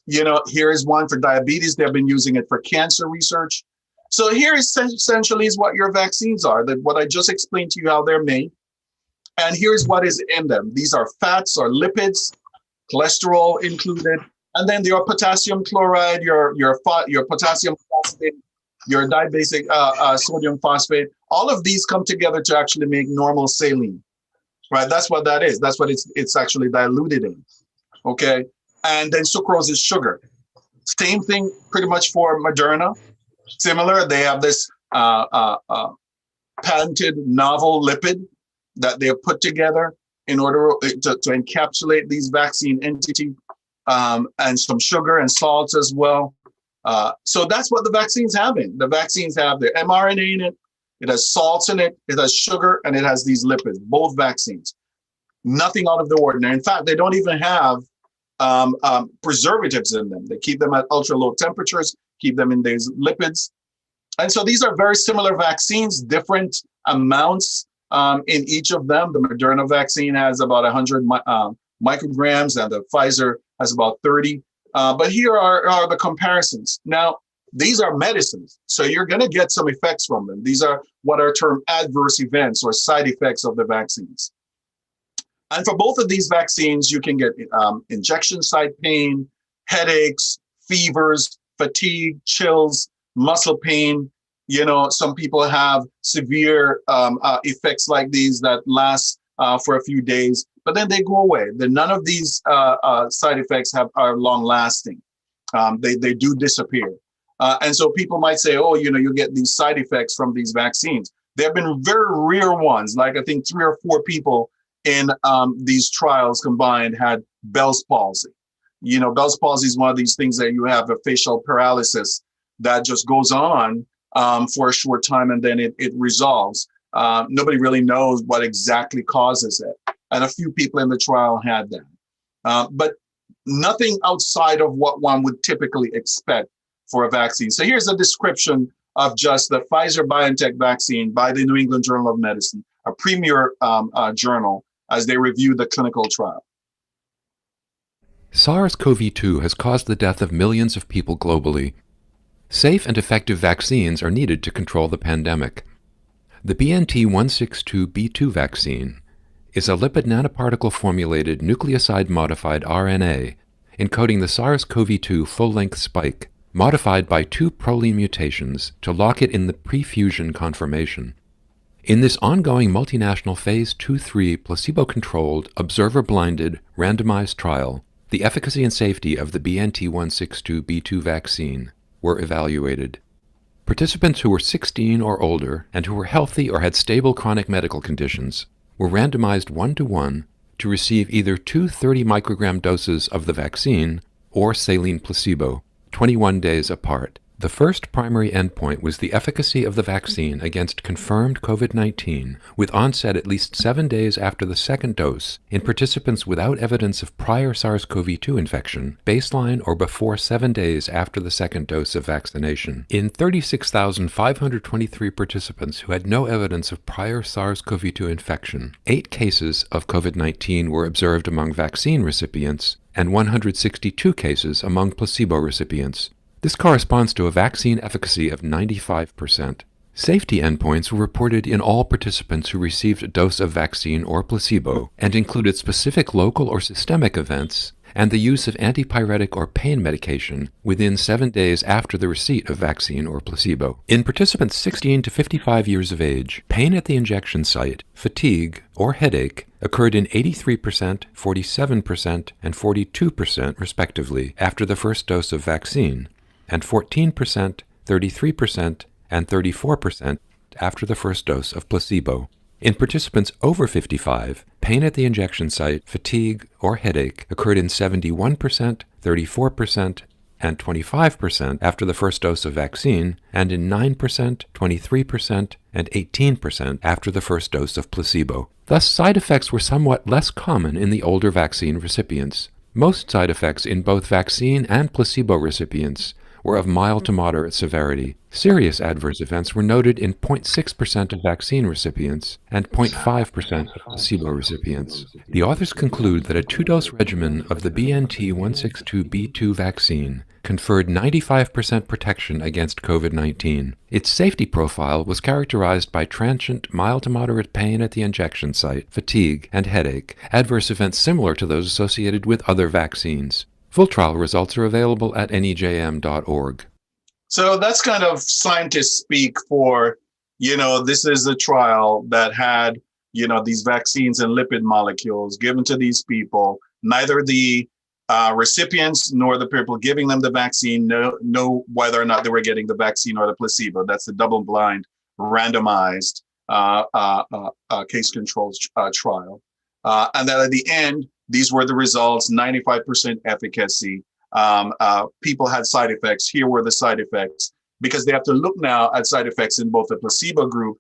Here is one for diabetes. They've been using it for cancer research. So here essentially is what your vaccines are, what I just explained to you how they're made. And here's what is in them. These are fats or lipids, cholesterol included, and then your potassium chloride, your potassium phosphate, your dibasic sodium phosphate. All of these come together to actually make normal saline. Right, that's what that is. That's what it's actually diluted in, okay? And then sucrose is sugar. Same thing pretty much for Moderna. Similar, they have this patented novel lipid that they have put together in order to encapsulate these vaccine entity and some sugar and salts as well. So that's what the vaccines have in. The vaccines have their mRNA in it. It has salts in it, it has sugar, and it has these lipids, both vaccines. Nothing out of the ordinary. In fact, they don't even have preservatives in them. They keep them at ultra low temperatures, keep them in these lipids. And so these are very similar vaccines, different amounts in each of them. The Moderna vaccine has about 100 micrograms, and the Pfizer has about 30. But here are the comparisons. Now, these are medicines, so you're going to get some effects from them. These are what are termed adverse events or side effects of the vaccines. And for both of these vaccines, you can get injection site pain, headaches, fevers, fatigue, chills, muscle pain. Some people have severe effects like these that last for a few days, but then they go away. None of these side effects are long lasting. They do disappear. And so people might say, oh, you get these side effects from these vaccines. There have been very rare ones, like I think 3 or 4 people in these trials combined had Bell's palsy. Bell's palsy is one of these things that you have a facial paralysis that just goes on for a short time and then it resolves. Nobody really knows what exactly causes it. And a few people in the trial had that. But nothing outside of what one would typically expect for a vaccine. So here's a description of just the Pfizer-BioNTech vaccine by the New England Journal of Medicine, a premier journal, as they review the clinical trial. SARS-CoV-2 has caused the death of millions of people globally. Safe and effective vaccines are needed to control the pandemic. The BNT162b2 vaccine is a lipid nanoparticle-formulated nucleoside-modified RNA encoding the SARS-CoV-2 full-length spike, modified by 2 proline mutations to lock it in the pre-fusion conformation. In this ongoing multinational Phase 2-3 placebo-controlled, observer-blinded, randomized trial, the efficacy and safety of the BNT162b2 vaccine were evaluated. Participants who were 16 or older and who were healthy or had stable chronic medical conditions were randomized 1-to-1 to receive either 2 30-microgram doses of the vaccine or saline placebo, 21 days apart. The first primary endpoint was the efficacy of the vaccine against confirmed COVID-19 with onset at least 7 days after the second dose in participants without evidence of prior SARS-CoV-2 infection, baseline or before 7 days after the second dose of vaccination. In 36,523 participants who had no evidence of prior SARS-CoV-2 infection, 8 cases of COVID-19 were observed among vaccine recipients and 162 cases among placebo recipients. This corresponds to a vaccine efficacy of 95%. Safety endpoints were reported in all participants who received a dose of vaccine or placebo and included specific local or systemic events and the use of antipyretic or pain medication within 7 days after the receipt of vaccine or placebo. In participants 16 to 55 years of age, pain at the injection site, fatigue, or headache occurred in 83%, 47%, and 42% respectively after the first dose of vaccine, and 14%, 33%, and 34% after the first dose of placebo. In participants over 55, pain at the injection site, fatigue, or headache occurred in 71%, 34%, and 25% after the first dose of vaccine, and in 9%, 23%, and 18% after the first dose of placebo. Thus, side effects were somewhat less common in the older vaccine recipients. Most side effects in both vaccine and placebo recipients were of mild to moderate severity. Serious adverse events were noted in 0.6% of vaccine recipients and 0.5% of placebo recipients. The authors conclude that a 2-dose regimen of the BNT162b2 vaccine conferred 95% protection against COVID-19. Its safety profile was characterized by transient mild to moderate pain at the injection site, fatigue, and headache, adverse events similar to those associated with other vaccines. Full trial results are available at nejm.org. So that's kind of scientist speak for, this is a trial that had, these vaccines and lipid molecules given to these people. Neither the recipients nor the people giving them the vaccine know whether or not they were getting the vaccine or the placebo. That's the double-blind, randomized case-controlled trial. And that at the end, these were the results, 95% efficacy. People had side effects. Here were the side effects, because they have to look now at side effects in both the placebo group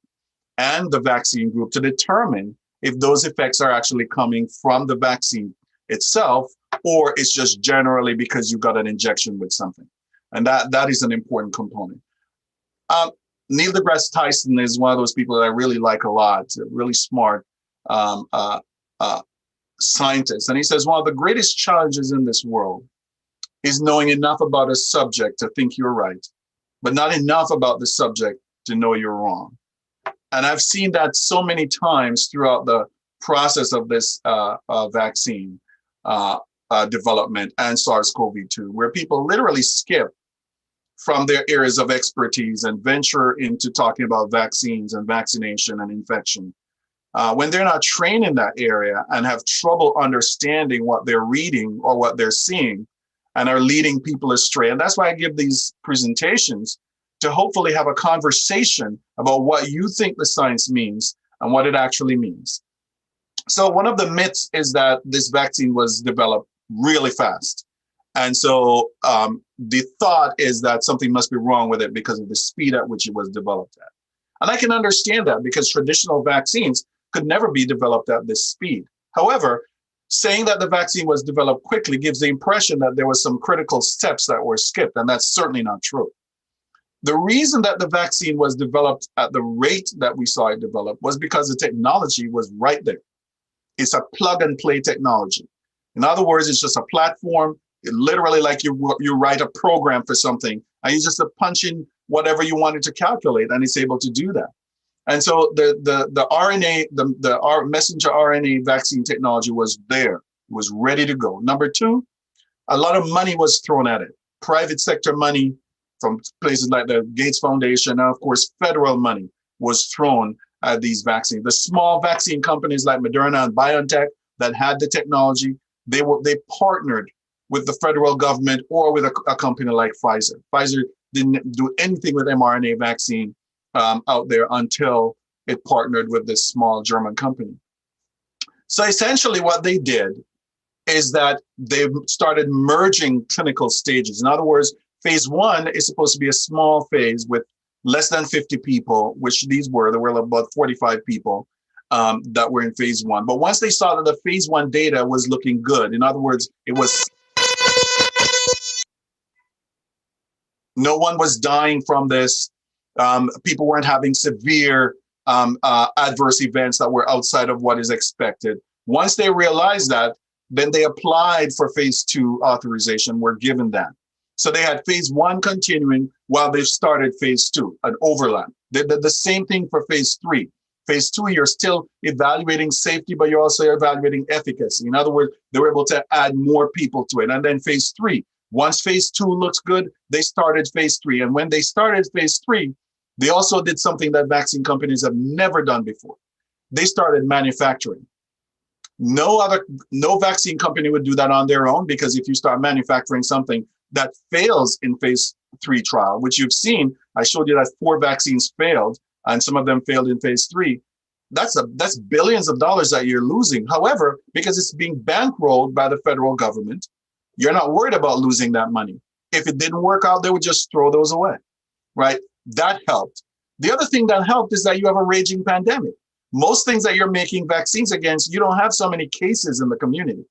and the vaccine group to determine if those effects are actually coming from the vaccine itself, or it's just generally because you got an injection with something. And that is an important component. Neil deGrasse Tyson is one of those people that I really like a lot, really smart scientist. And he says, one of the greatest challenges in this world is knowing enough about a subject to think you're right, but not enough about the subject to know you're wrong. And I've seen that so many times throughout the process of this vaccine development and SARS-CoV-2, where people literally skip from their areas of expertise and venture into talking about vaccines and vaccination and infection. When they're not trained in that area and have trouble understanding what they're reading or what they're seeing, and are leading people astray. And that's why I give these presentations, to hopefully have a conversation about what you think the science means and what it actually means. So one of the myths is that this vaccine was developed really fast. And so the thought is that something must be wrong with it because of the speed at which it was developed at. And I can understand that, because traditional vaccines could never be developed at this speed. However, saying that the vaccine was developed quickly gives the impression that there were some critical steps that were skipped, and that's certainly not true. The reason that the vaccine was developed at the rate that we saw it develop was because the technology was right there. It's a plug and play technology. In other words, it's just a platform, literally like you write a program for something, and you just punch in whatever you wanted to calculate, and it's able to do that. And so the RNA, our messenger RNA vaccine technology was there, was ready to go. Number two, a lot of money was thrown at it. Private sector money from places like the Gates Foundation, and of course, federal money was thrown at these vaccines. The small vaccine companies like Moderna and BioNTech that had the technology, they partnered with the federal government or with a company like Pfizer. Pfizer didn't do anything with mRNA vaccine out there until it partnered with this small German company. So essentially what they did is that they started merging clinical stages. In other words, phase 1 is supposed to be a small phase with less than 50 people, which these were. There were about 45 people that were in phase 1. But once they saw that the phase 1 data was looking good, in other words, no one was dying from this. People weren't having severe adverse events that were outside of what is expected. Once they realized that, then they applied for phase 2 authorization, were given that. So they had phase 1 continuing while they started phase 2, an overlap. They did the same thing for phase 3. Phase 2, you're still evaluating safety, but you're also evaluating efficacy. In other words, they were able to add more people to it. And then phase 3, once phase 2 looks good, they started phase 3. And when they started phase 3, they also did something that vaccine companies have never done before. They started manufacturing. No vaccine company would do that on their own, because if you start manufacturing something that fails in phase 3 trial, which you've seen, I showed you that 4 vaccines failed and some of them failed in phase 3. That's billions of dollars that you're losing. However, because it's being bankrolled by the federal government, you're not worried about losing that money. If it didn't work out, they would just throw those away, right? That helped. The other thing that helped is that you have a raging pandemic. Most things that you're making vaccines against, you don't have so many cases in the community.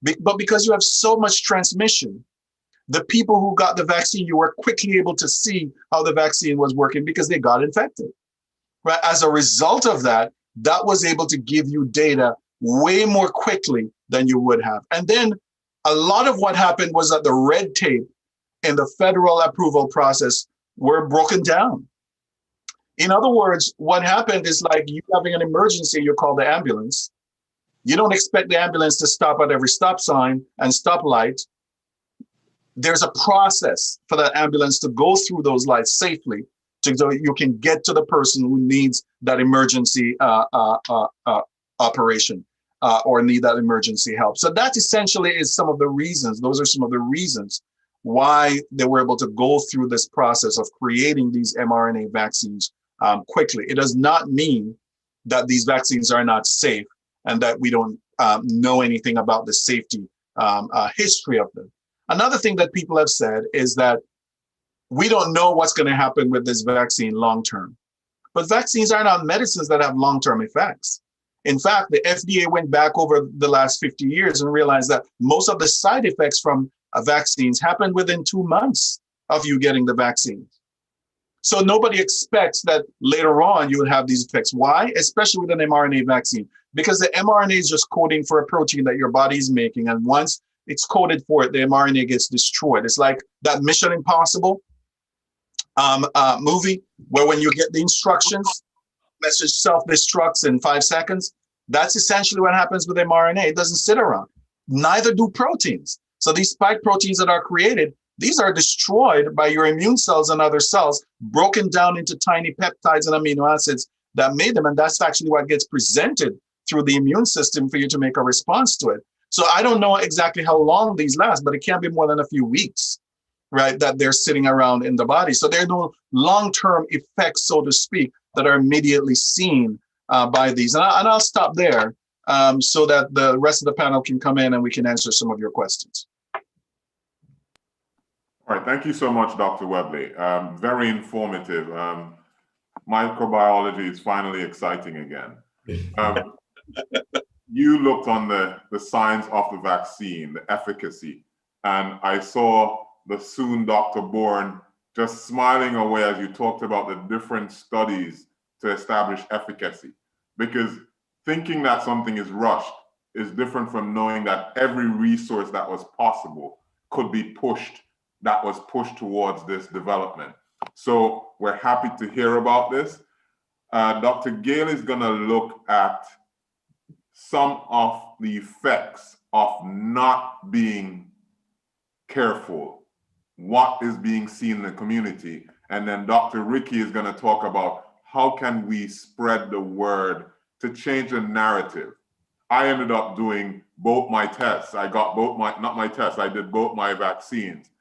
But because you have so much transmission, the people who got the vaccine, you were quickly able to see how the vaccine was working because they got infected. Right? As a result of that, that was able to give you data way more quickly than you would have. And then a lot of what happened was that the red tape in the federal approval process were broken down. In other words, what happened is like you having an emergency, you call the ambulance. You don't expect the ambulance to stop at every stop sign and stoplight. There's a process for that ambulance to go through those lights safely so you can get to the person who needs that emergency operation or need that emergency help. So that essentially is some of the reasons. Those are some of the reasons why they were able to go through this process of creating these mRNA vaccines quickly. It does not mean that these vaccines are not safe and that we don't know anything about the safety history of them. Another thing that people have said is that we don't know what's going to happen with this vaccine long-term. But vaccines are not medicines that have long-term effects. In fact, the FDA went back over the last 50 years and realized that most of the side effects from vaccines happen within 2 months of you getting the vaccine. So nobody expects that later on you would have these effects. Why? Especially with an mRNA vaccine, because the mRNA is just coding for a protein that your body is making. And once it's coded for it, the mRNA gets destroyed. It's like that Mission Impossible movie where when you get the instructions, message self-destructs in 5 seconds. That's essentially what happens with mRNA. It doesn't sit around. Neither do proteins. So these spike proteins that are created, these are destroyed by your immune cells and other cells, broken down into tiny peptides and amino acids that made them. And that's actually what gets presented through the immune system for you to make a response to it. So I don't know exactly how long these last, but it can't be more than a few weeks, right, that they're sitting around in the body. So there are no long-term effects, so to speak, that are immediately seen by these. And I'll stop there so that the rest of the panel can come in and we can answer some of your questions. All right, thank you so much, Dr. Webley. Very informative. Microbiology is finally exciting again. You looked on the science of the vaccine, the efficacy, and I saw the soon Dr. Bourne just smiling away as you talked about the different studies to establish efficacy. Because thinking that something is rushed is different from knowing that every resource that was possible could be pushed, that was pushed towards this development. So we're happy to hear about this. Dr. Gale is going to look at some of the effects of not being careful, what is being seen in the community. And then Dr. Ricky is going to talk about how can we spread the word to change the narrative. I ended up doing both my tests. I got both my, not my tests, I did both my vaccines.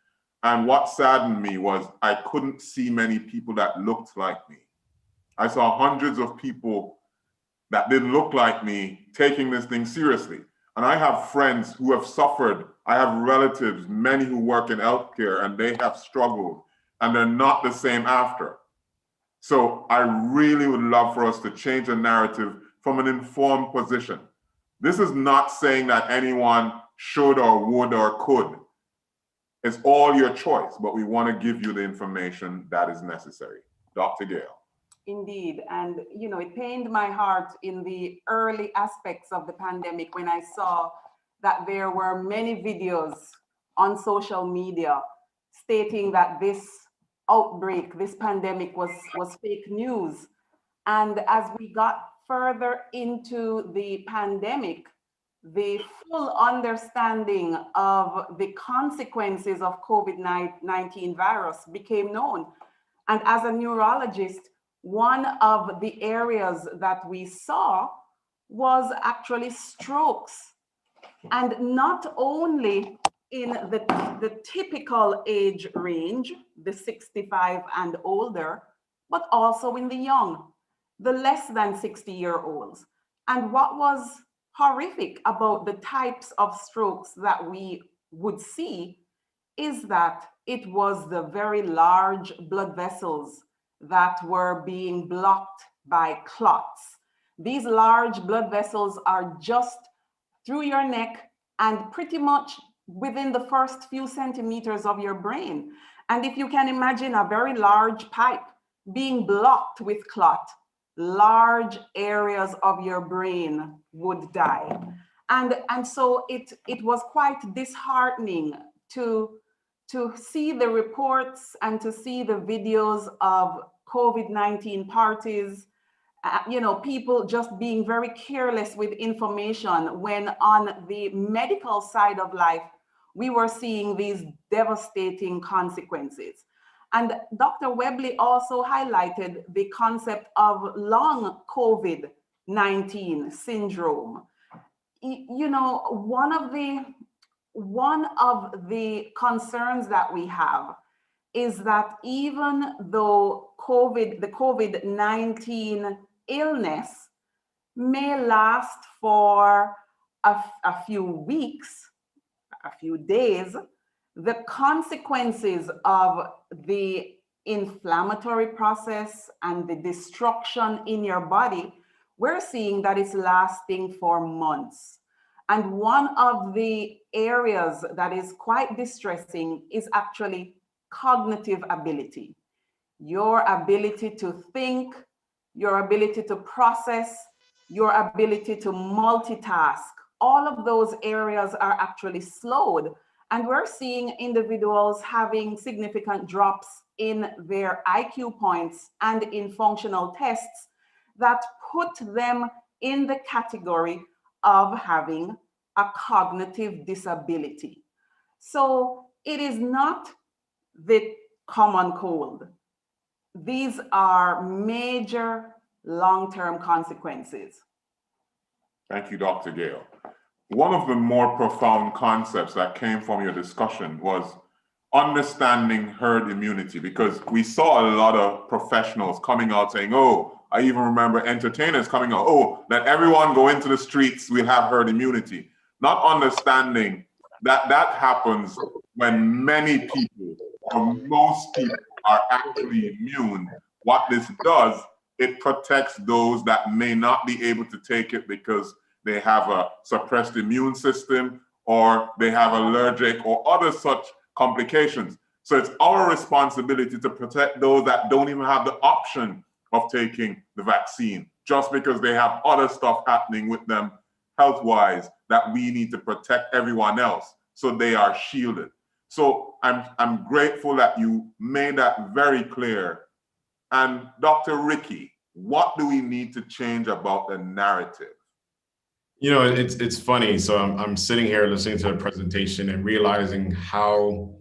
And what saddened me was I couldn't see many people that looked like me. I saw hundreds of people that didn't look like me taking this thing seriously. And I have friends who have suffered. I have relatives, many who work in healthcare, and they have struggled, and they're not the same after. So I really would love for us to change the narrative from an informed position. This is not saying that anyone should or would or could. It's all your choice, but we want to give you the information that is necessary. Dr. Gale. Indeed. And, you know, it pained my heart in the early aspects of the pandemic when I saw that there were many videos on social media stating that this outbreak, this pandemic was fake news. And as we got further into the pandemic, the full understanding of the consequences of COVID-19 virus became known. And as a neurologist, one of the areas that we saw was actually strokes. And not only in the typical age range, the 65 and older, but also in the young, the less than 60-year-olds. And what was horrific about the types of strokes that we would see is that it was the very large blood vessels that were being blocked by clots. These large blood vessels are just through your neck and pretty much within the first few centimeters of your brain. And if you can imagine a very large pipe being blocked with clot, large areas of your brain would die. And so it was quite disheartening to see the reports and to see the videos of COVID-19 parties, you know, people just being very careless with information when on the medical side of life, we were seeing these devastating consequences. And Dr. Webley also highlighted the concept of long COVID-19 syndrome. You know, one of the concerns that we have is that even though the COVID-19 illness may last for a few weeks, a few days, the consequences of the inflammatory process and the destruction in your body, we're seeing that it's lasting for months. And one of the areas that is quite distressing is actually cognitive ability. Your ability to think, your ability to process, your ability to multitask, all of those areas are actually slowed. And we're seeing individuals having significant drops in their IQ points and in functional tests that put them in the category of having a cognitive disability. So it is not the common cold. These are major long-term consequences. Thank you, Dr. Gale. One of the more profound concepts that came from your discussion was understanding herd immunity, because we saw a lot of professionals coming out saying, oh, I even remember entertainers coming out, oh, let everyone go into the streets, we'll have herd immunity. Not understanding that that happens when many people, or most people, are actually immune. What this does, it protects those that may not be able to take it because they have a suppressed immune system, or they have allergic or other such complications. So it's our responsibility to protect those that don't even have the option of taking the vaccine, just because they have other stuff happening with them, health-wise, that we need to protect everyone else so they are shielded. So I'm grateful that you made that very clear. And Dr. Ricky, what do we need to change about the narrative? You know, it's funny. So I'm sitting here listening to a presentation and realizing how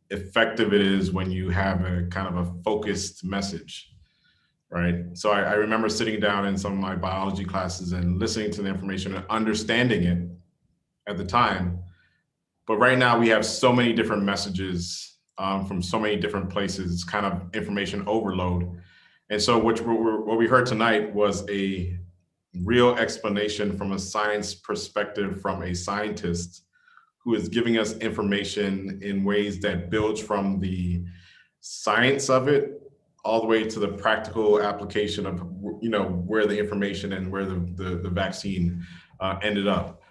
effective it is when you have a kind of a focused message, right? So I remember sitting down in some of my biology classes and listening to the information and understanding it at the time. But right now we have so many different messages from so many different places. It's kind of information overload. And so what we heard tonight was a real explanation from a science perspective from a scientist who is giving us information in ways that builds from the science of it all the way to the practical application of, you know, where the information and where the vaccine ended up.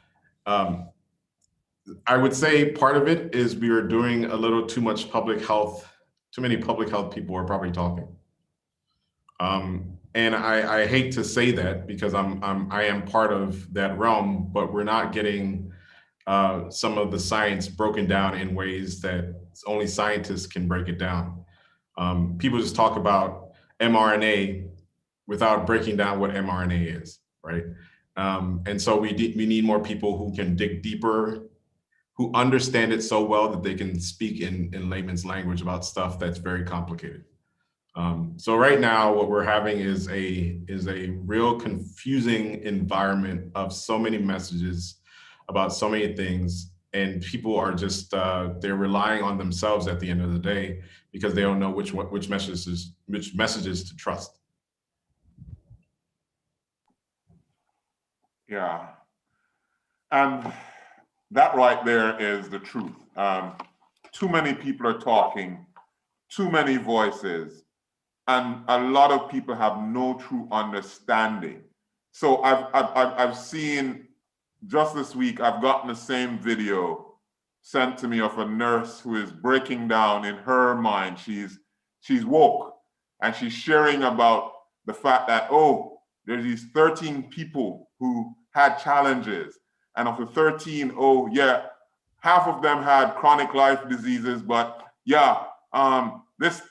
I would say part of it is we are doing a little too much public health. Too many public health people are probably talking. And I hate to say that because I am part of that realm, but we're not getting some of the science broken down in ways that only scientists can break it down. People just talk about mRNA without breaking down what mRNA is, right? And so we need more people who can dig deeper, who understand it so well that they can speak in layman's language about stuff that's very complicated. So right now, what we're having is a real confusing environment of so many messages about so many things, and people are just they're relying on themselves at the end of the day because they don't know which messages to trust. Yeah, and that right there is the truth. Too many people are talking, too many voices, and a lot of people have no true understanding. So I've seen, just this week, I've gotten the same video sent to me of a nurse who is breaking down in her mind. She's woke, and she's sharing about the fact that, oh, there's these 13 people who had challenges. And of the 13, oh yeah, half of them had chronic life diseases, but yeah, this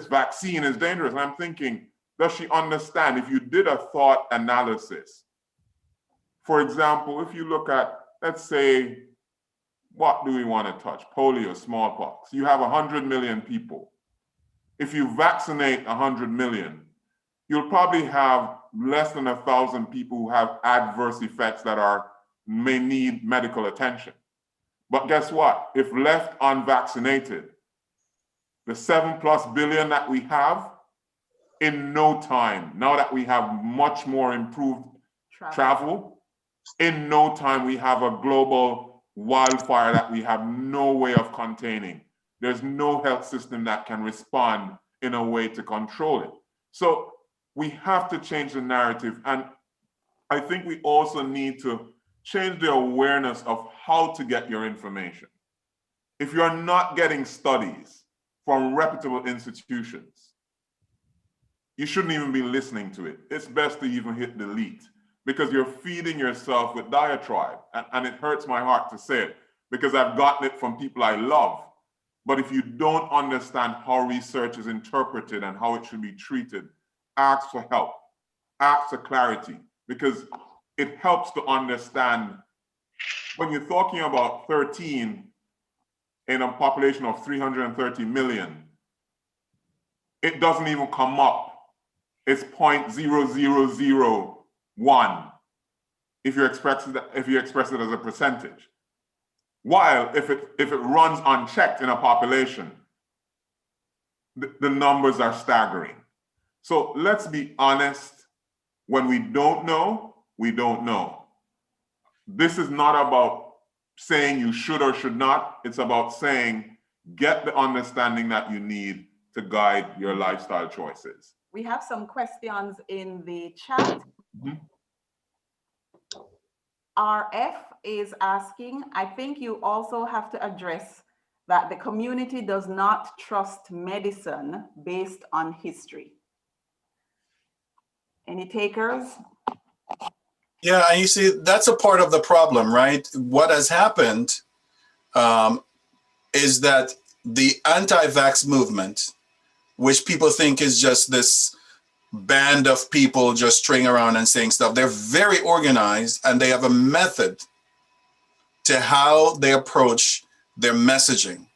vaccine is dangerous. And I'm thinking, does she understand? If you did a thought analysis, for example, if you look at, let's say, what do we want to touch? Polio, smallpox. You have 100 million people. If you vaccinate 100 million, you'll probably have less than 1,000 people who have adverse effects that may need medical attention. But guess what? If left unvaccinated, the 7+ billion that we have, in no time, now that we have much more improved travel, in no time we have a global wildfire that we have no way of containing. There's no health system that can respond in a way to control it. So we have to change the narrative. And I think we also need to change the awareness of how to get your information. If you're not getting studies from reputable institutions, you shouldn't even be listening to it. It's best to even hit delete, because you're feeding yourself with diatribe. And it hurts my heart to say it, because I've gotten it from people I love. But if you don't understand how research is interpreted and how it should be treated, ask for help, ask for clarity, because it helps to understand when you're talking about 13 in a population of 330 million, it doesn't even come up. It's 0.0001 if you express it as a percentage. While if it runs unchecked in a population, the numbers are staggering. So let's be honest. When we don't know, we don't know. This is not about saying you should or should not. It's about saying, get the understanding that you need to guide your lifestyle choices. We have some questions in the chat. Mm-hmm. RF is asking, I think you also have to address that the community does not trust medicine based on history. Any takers? Yeah, and you see, that's a part of the problem, right? What has happened is that the anti-vax movement, which people think is just this band of people just string around and saying stuff, they're very organized and they have a method to how they approach their messaging.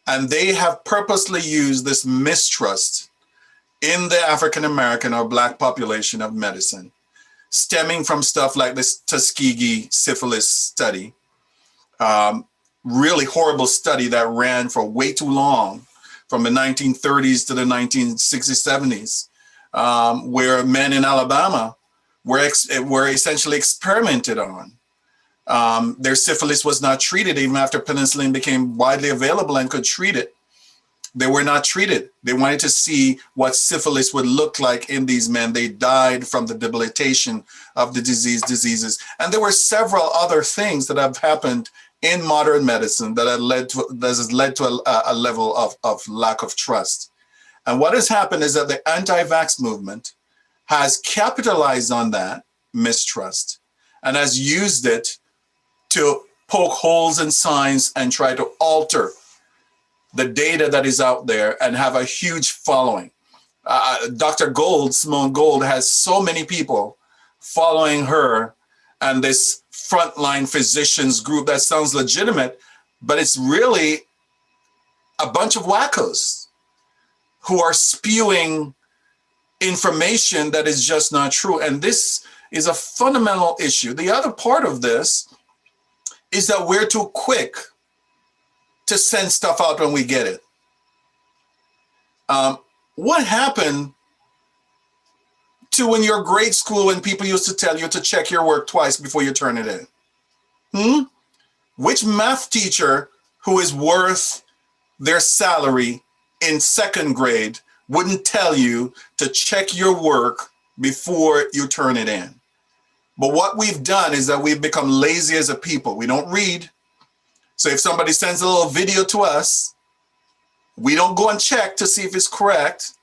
And they have purposely used this mistrust in the African American or Black population of medicine, stemming from stuff like this Tuskegee syphilis study, really horrible study that ran for way too long, from the 1930s to the 1960s, 70s, where men in Alabama were essentially experimented on. Their syphilis was not treated even after penicillin became widely available and could treat it. They were not treated. They wanted to see what syphilis would look like in these men. They died from the debilitation of the diseases. And there were several other things that have happened in modern medicine that has led to a level of lack of trust. And what has happened is that the anti-vax movement has capitalized on that mistrust and has used it to poke holes in science and try to alter the data that is out there and have a huge following. Dr. Gold, Simone Gold, has so many people following her and this frontline physicians group that sounds legitimate, but it's really a bunch of wackos who are spewing information that is just not true. And this is a fundamental issue. The other part of this is that we're too quick to send stuff out when we get it. What happened to when you're grade school when people used to tell you to check your work twice before you turn it in? Which math teacher who is worth their salary in second grade wouldn't tell you to check your work before you turn it in? But what we've done is that we've become lazy as a people. We don't read. So if somebody sends a little video to us, we don't go and check to see if it's correct.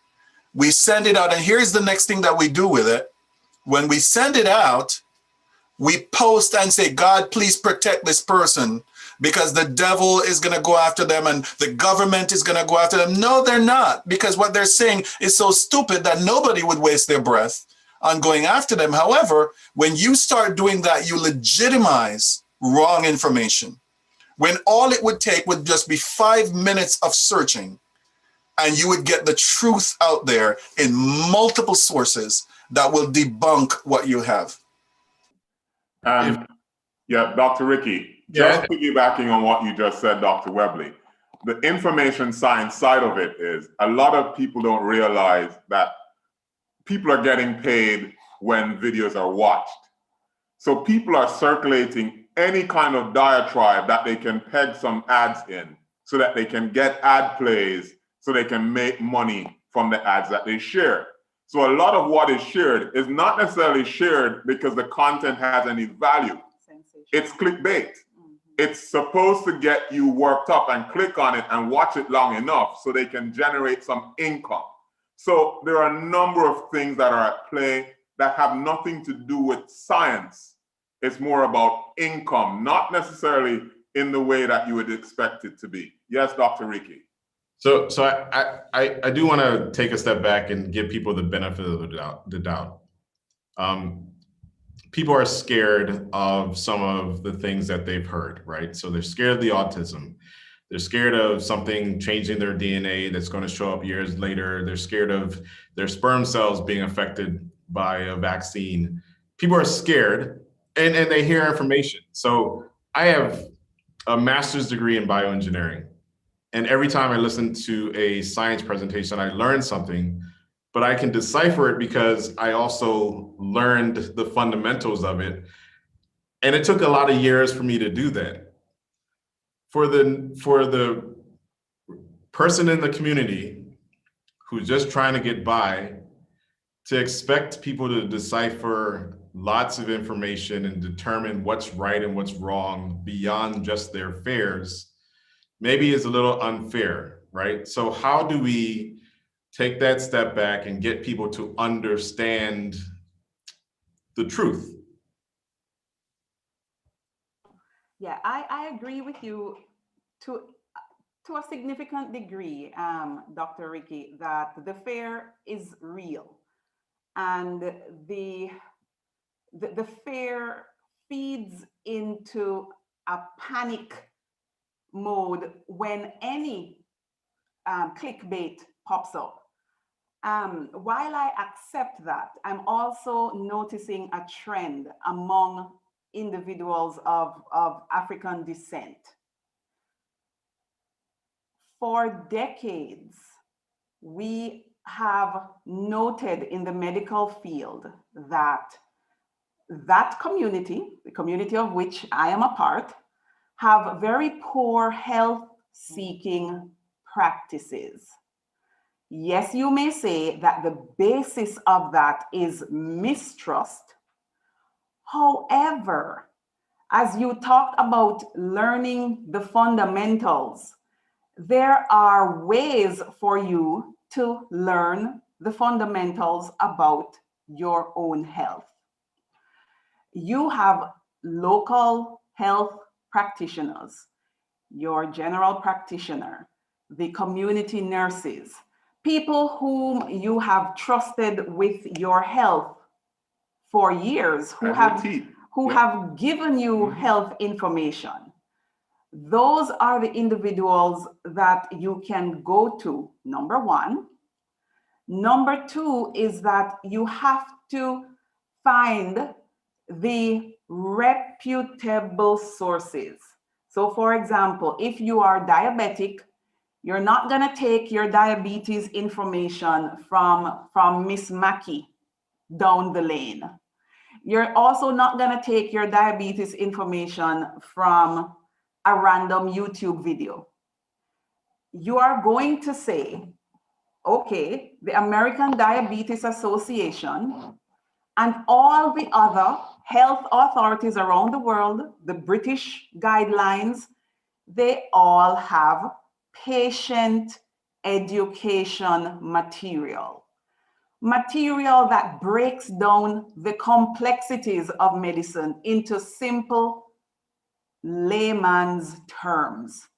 We send it out, and here's the next thing that we do with it. When we send it out, we post and say, God, please protect this person because the devil is going to go after them and the government is going to go after them. No, they're not, because what they're saying is so stupid that nobody would waste their breath on going after them. However, when you start doing that, you legitimize wrong information. When all it would take would just be 5 minutes of searching, and you would get the truth out there in multiple sources that will debunk what you have. Yeah, Dr. Ricky, just piggybacking on what you just said, Dr. Webley, the information science side of it is a lot of people don't realize that people are getting paid when videos are watched. So people are circulating any kind of diatribe that they can peg some ads in so that they can get ad plays, so they can make money from the ads that they share. So a lot of what is shared is not necessarily shared because the content has any value. It's clickbait. It's supposed to get you worked up and click on it and watch it long enough so they can generate some income. So there are a number of things that are at play that have nothing to do with science. It's more about income, not necessarily in the way that you would expect it to be. Yes, Dr. Ricky. So I do want to take a step back and give people the benefit of the doubt. People are scared of some of the things that they've heard, right? So they're scared of the autism. They're scared of something changing their DNA that's going to show up years later. They're scared of their sperm cells being affected by a vaccine. People are scared and they hear information. So I have a master's degree in bioengineering. And every time I listen to a science presentation, I learn something, but I can decipher it because I also learned the fundamentals of it. And it took a lot of years for me to do that. For the person in the community who's just trying to get by, to expect people to decipher lots of information and determine what's right and what's wrong beyond just their fears, maybe is a little unfair, right? So how do we take that step back and get people to understand the truth? Yeah, I agree with you to a significant degree, Dr. Ricky, that the fear is real, and the fear feeds into a panic mode when any clickbait pops up. While I accept that, I'm also noticing a trend among individuals of African descent. For decades, we have noted in the medical field that community, the community of which I am a part, have very poor health seeking practices. Yes, you may say that the basis of that is mistrust. However, as you talked about learning the fundamentals, there are ways for you to learn the fundamentals about your own health. You have local health practitioners, your general practitioner, the community nurses, people whom you have trusted with your health for years, who have given you health information. Those are the individuals that you can go to, number one. Number two is that you have to find the reputable sources. So for example, if you are diabetic, you're not going to take your diabetes information from Miss Mackey down the lane. You're also not going to take your diabetes information from a random YouTube video. You are going to say, okay, the American Diabetes Association and all the other health authorities around the world, the British guidelines, they all have patient education material that breaks down the complexities of medicine into simple layman's terms.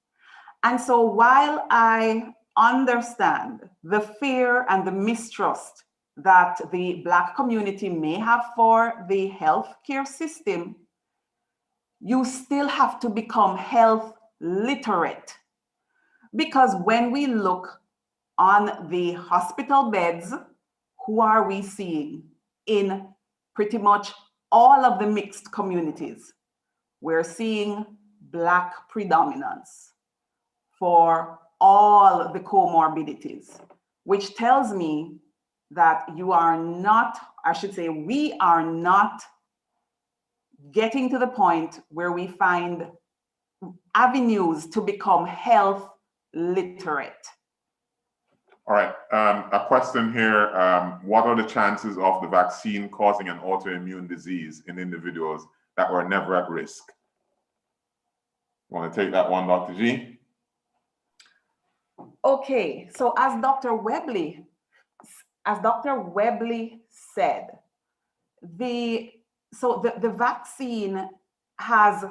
And so while I understand the fear and the mistrust that the Black community may have for the healthcare system, you still have to become health literate. Because when we look on the hospital beds, who are we seeing in pretty much all of the mixed communities? We're seeing Black predominance for all the comorbidities, which tells me that you are not, I should say, we are not getting to the point where we find avenues to become health literate. All right, a question here. What are the chances of the vaccine causing an autoimmune disease in individuals that were never at risk? You want to take that one, Dr. G? Okay, so as Dr. Webley said, the vaccine has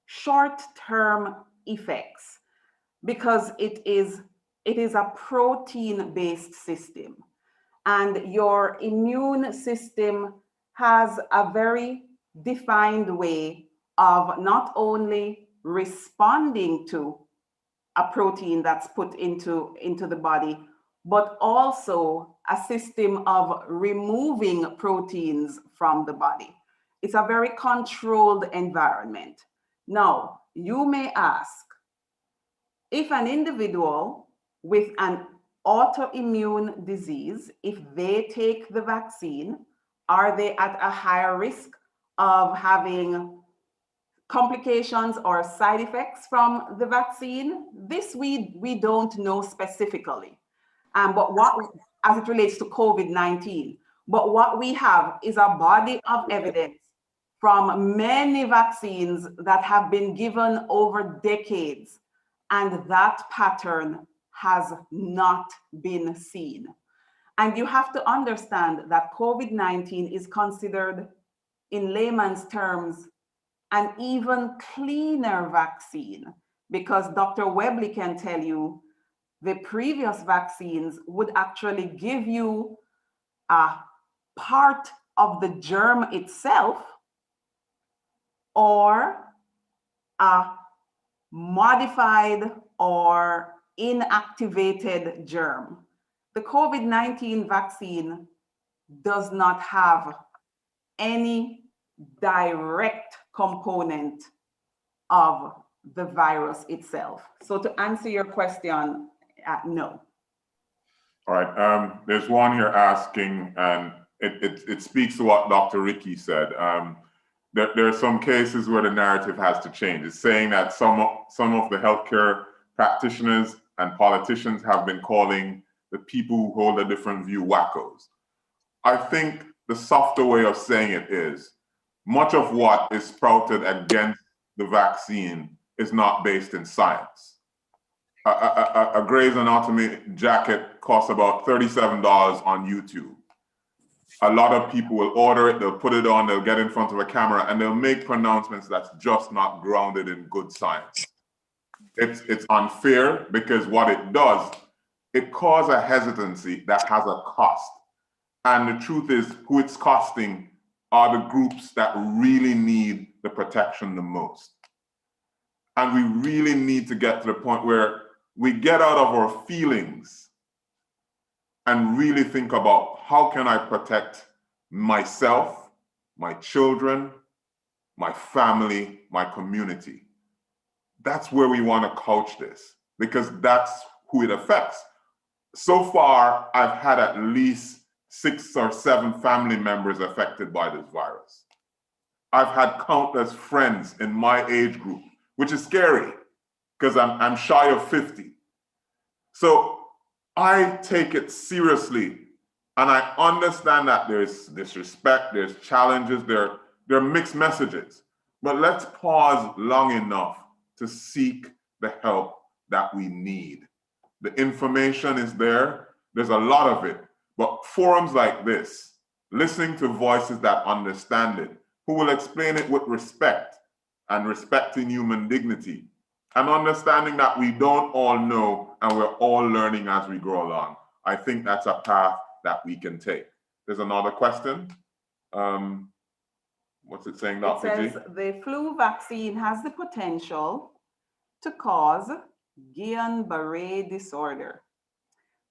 short-term effects because it is a protein-based system, and your immune system has a very defined way of not only responding to a protein that's put into the body, but also a system of removing proteins from the body. It's a very controlled environment. Now, you may ask, if an individual with an autoimmune disease, if they take the vaccine, are they at a higher risk of having complications or side effects from the vaccine? This we don't know specifically, but what, as it relates to COVID-19, but what we have is a body of evidence from many vaccines that have been given over decades, and that pattern has not been seen. And you have to understand that COVID-19 is considered, in layman's terms, an even cleaner vaccine, because Dr. Webley can tell you the previous vaccines would actually give you a part of the germ itself or a modified or inactivated germ. The COVID-19 vaccine does not have any direct component of the virus itself. So to answer your question, no. All right, there's one here asking, and it speaks to what Dr. Ricky said. There are some cases where the narrative has to change. It's saying that some of the healthcare practitioners and politicians have been calling the people who hold a different view wackos. I think the softer way of saying it is, much of what is sprouted against the vaccine is not based in science. A Grey's Anatomy jacket costs about $37 on YouTube. A lot of people will order it, they'll put it on, they'll get in front of a camera, and they'll make pronouncements that's just not grounded in good science. It's unfair because what it does, it causes a hesitancy that has a cost. And the truth is, who it's costing are the groups that really need the protection the most. And we really need to get to the point where we get out of our feelings and really think about how can I protect myself, my children, my family, my community. That's where we want to couch this because that's who it affects. So far, I've had at least 6 or 7 family members affected by this virus. I've had countless friends in my age group, which is scary because I'm shy of 50. So I take it seriously and I understand that there's disrespect, there's challenges, there are mixed messages, but let's pause long enough to seek the help that we need. The information is there, there's a lot of it, but forums like this, listening to voices that understand it, who will explain it with respect and respecting human dignity, and understanding that we don't all know and we're all learning as we go along. I think that's a path that we can take. There's another question. What's it saying, Dr. It says the flu vaccine has the potential to cause Guillain-Barré disorder.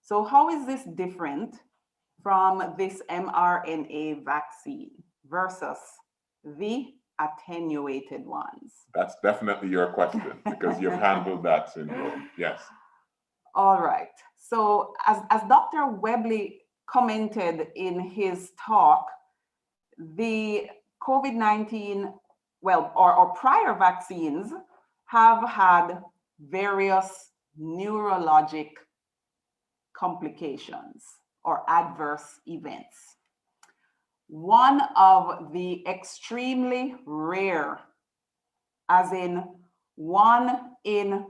So how is this different from this mRNA vaccine versus the attenuated ones? That's definitely your question because you've handled that syndrome. Yes. All right. So as Dr. Webley commented in his talk, the COVID-19, or prior vaccines have had various neurologic complications or adverse events. One of the extremely rare, as in 1 in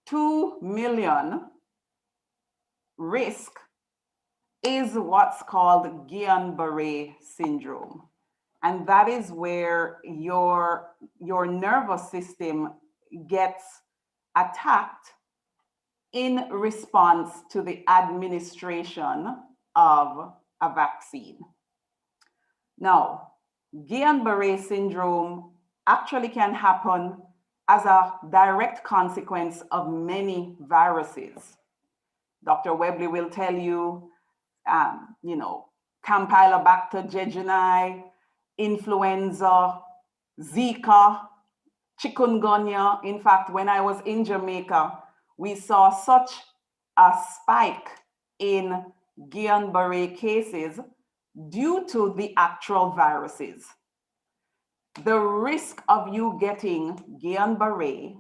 2 million risk, is what's called Guillain-Barré syndrome. And that is where your nervous system gets attacked in response to the administration of a vaccine. Now, Guillain-Barré syndrome actually can happen as a direct consequence of many viruses. Dr. Webley will tell you, Campylobacter jejuni, influenza, Zika, chikungunya. In fact, when I was in Jamaica, we saw such a spike in Guillain-Barré cases due to the actual viruses. The risk of you getting Guillain-Barré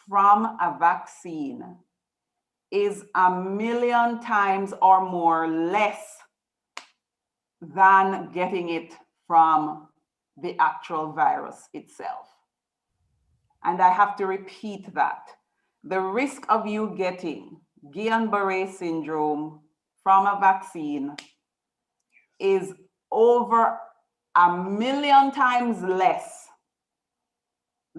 from a vaccine is 1,000,000 times or more less than getting it from the actual virus itself. And I have to repeat that. The risk of you getting Guillain-Barré syndrome from a vaccine is over 1,000,000 times less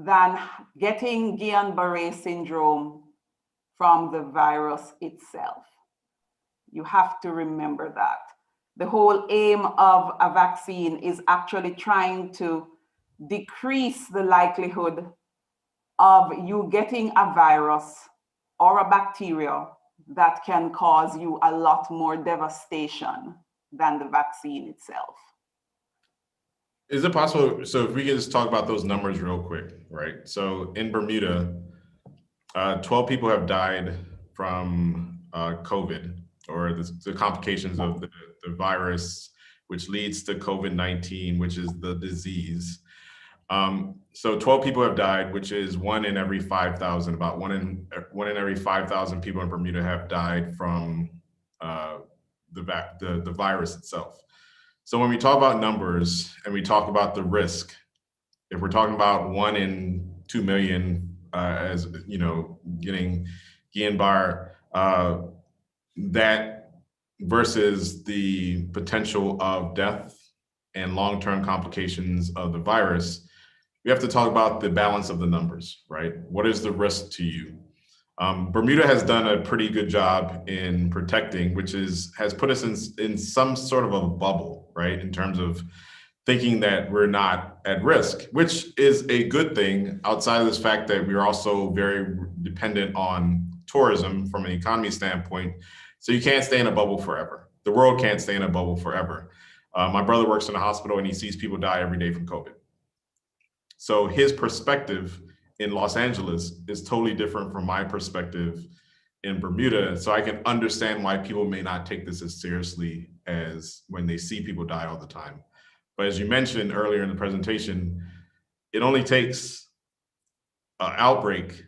than getting Guillain-Barré syndrome from the virus itself. You have to remember that. The whole aim of a vaccine is actually trying to decrease the likelihood of you getting a virus or a bacteria that can cause you a lot more devastation than the vaccine itself. Is it possible, so if we can just talk about those numbers real quick, right? So in Bermuda, 12 people have died from COVID, or the complications of the virus, which leads to COVID-19, which is the disease. So 12 people have died, which is 1 in every 5,000, about one in every 5,000 people in Bermuda have died from the virus itself. So when we talk about numbers and we talk about the risk, if we're talking about 1 in 2 million, as you know, getting Guillain-Barré, that versus the potential of death and long-term complications of the virus, we have to talk about the balance of the numbers, right? What is the risk to you? Bermuda has done a pretty good job in protecting, which has put us in some sort of a bubble, right? In terms of thinking that we're not at risk, which is a good thing outside of this fact that we're also very dependent on tourism from an economy standpoint. So you can't stay in a bubble forever. The world can't stay in a bubble forever. My brother works in a hospital and he sees people die every day from COVID. So his perspective in Los Angeles is totally different from my perspective in Bermuda. So I can understand why people may not take this as seriously as when they see people die all the time. But as you mentioned earlier in the presentation, it only takes an outbreak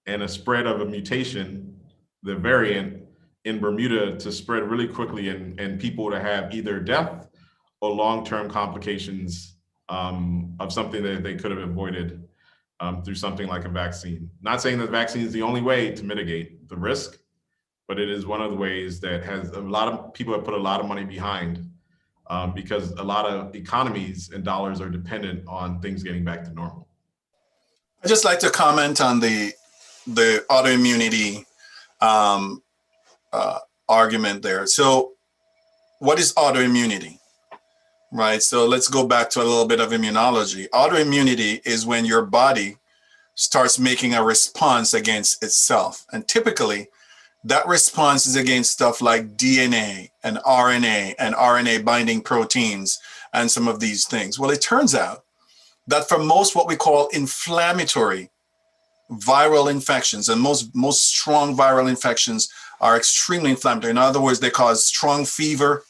and a spread of a mutation, the variant in Bermuda, to spread really quickly and people to have either death or long-term complications of something that they could have avoided through something like a vaccine. Not saying that vaccine is the only way to mitigate the risk, but it is one of the ways that has a lot of people have put a lot of money behind because a lot of economies and dollars are dependent on things getting back to normal. I'd just like to comment on the autoimmunity argument there. So what is autoimmunity? Right, so let's go back to a little bit of immunology. Autoimmunity is when your body starts making a response against itself. And typically, that response is against stuff like DNA and RNA binding proteins and some of these things. Well, it turns out that for most what we call inflammatory viral infections, and most strong viral infections are extremely inflammatory. In other words, they cause strong fever.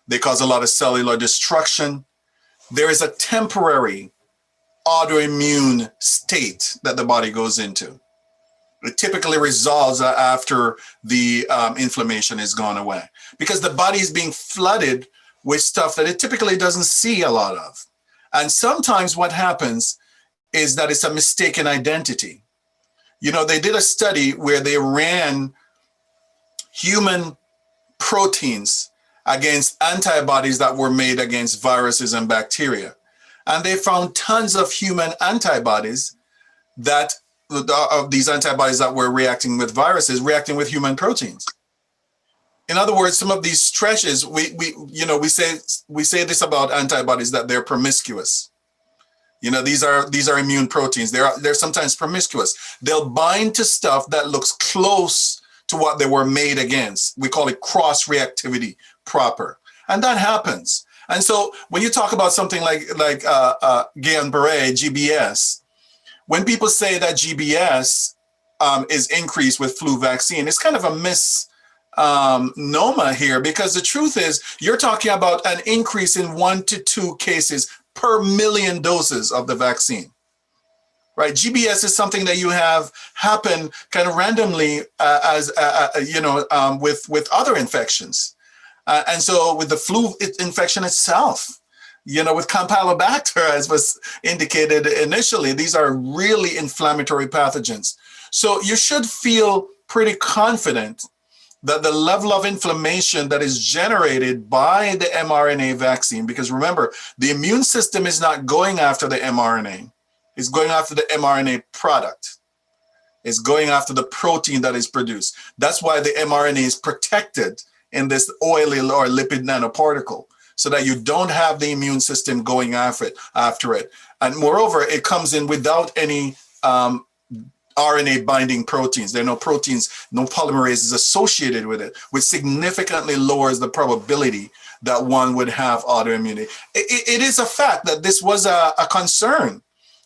They cause a lot of cellular destruction. There is a temporary autoimmune state that the body goes into. It typically resolves after the inflammation is gone away because the body is being flooded with stuff that it typically doesn't see a lot of. And sometimes what happens is that it's a mistaken identity. You know, they did a study where they ran human proteins against antibodies that were made against viruses and bacteria. And they found tons of human antibodies of these antibodies that were reacting with viruses, reacting with human proteins. In other words, some of these stretches, we say this about antibodies, that they're promiscuous. You know, these are immune proteins. They're sometimes promiscuous. They'll bind to stuff that looks close to what they were made against. We call it cross-reactivity proper. And that happens. And so when you talk about something like Guillain-Barré, GBS, when people say that GBS is increased with flu vaccine, it's kind of a misnomer here, because the truth is you're talking about an increase in 1 to 2 cases per million doses of the vaccine. Right, GBS is something that you have happen kind of randomly, with other infections, and so with the flu infection itself, you know, with Campylobacter, as was indicated initially, these are really inflammatory pathogens. So you should feel pretty confident that the level of inflammation that is generated by the mRNA vaccine, because remember, the immune system is not going after the mRNA. It's going after the mRNA product. It's going after the protein that is produced. That's why the mRNA is protected in this oily or lipid nanoparticle, so that you don't have the immune system going after it. And moreover, it comes in without any RNA binding proteins. There are no proteins, no polymerases associated with it, which significantly lowers the probability that one would have autoimmunity. It is a fact that this was a concern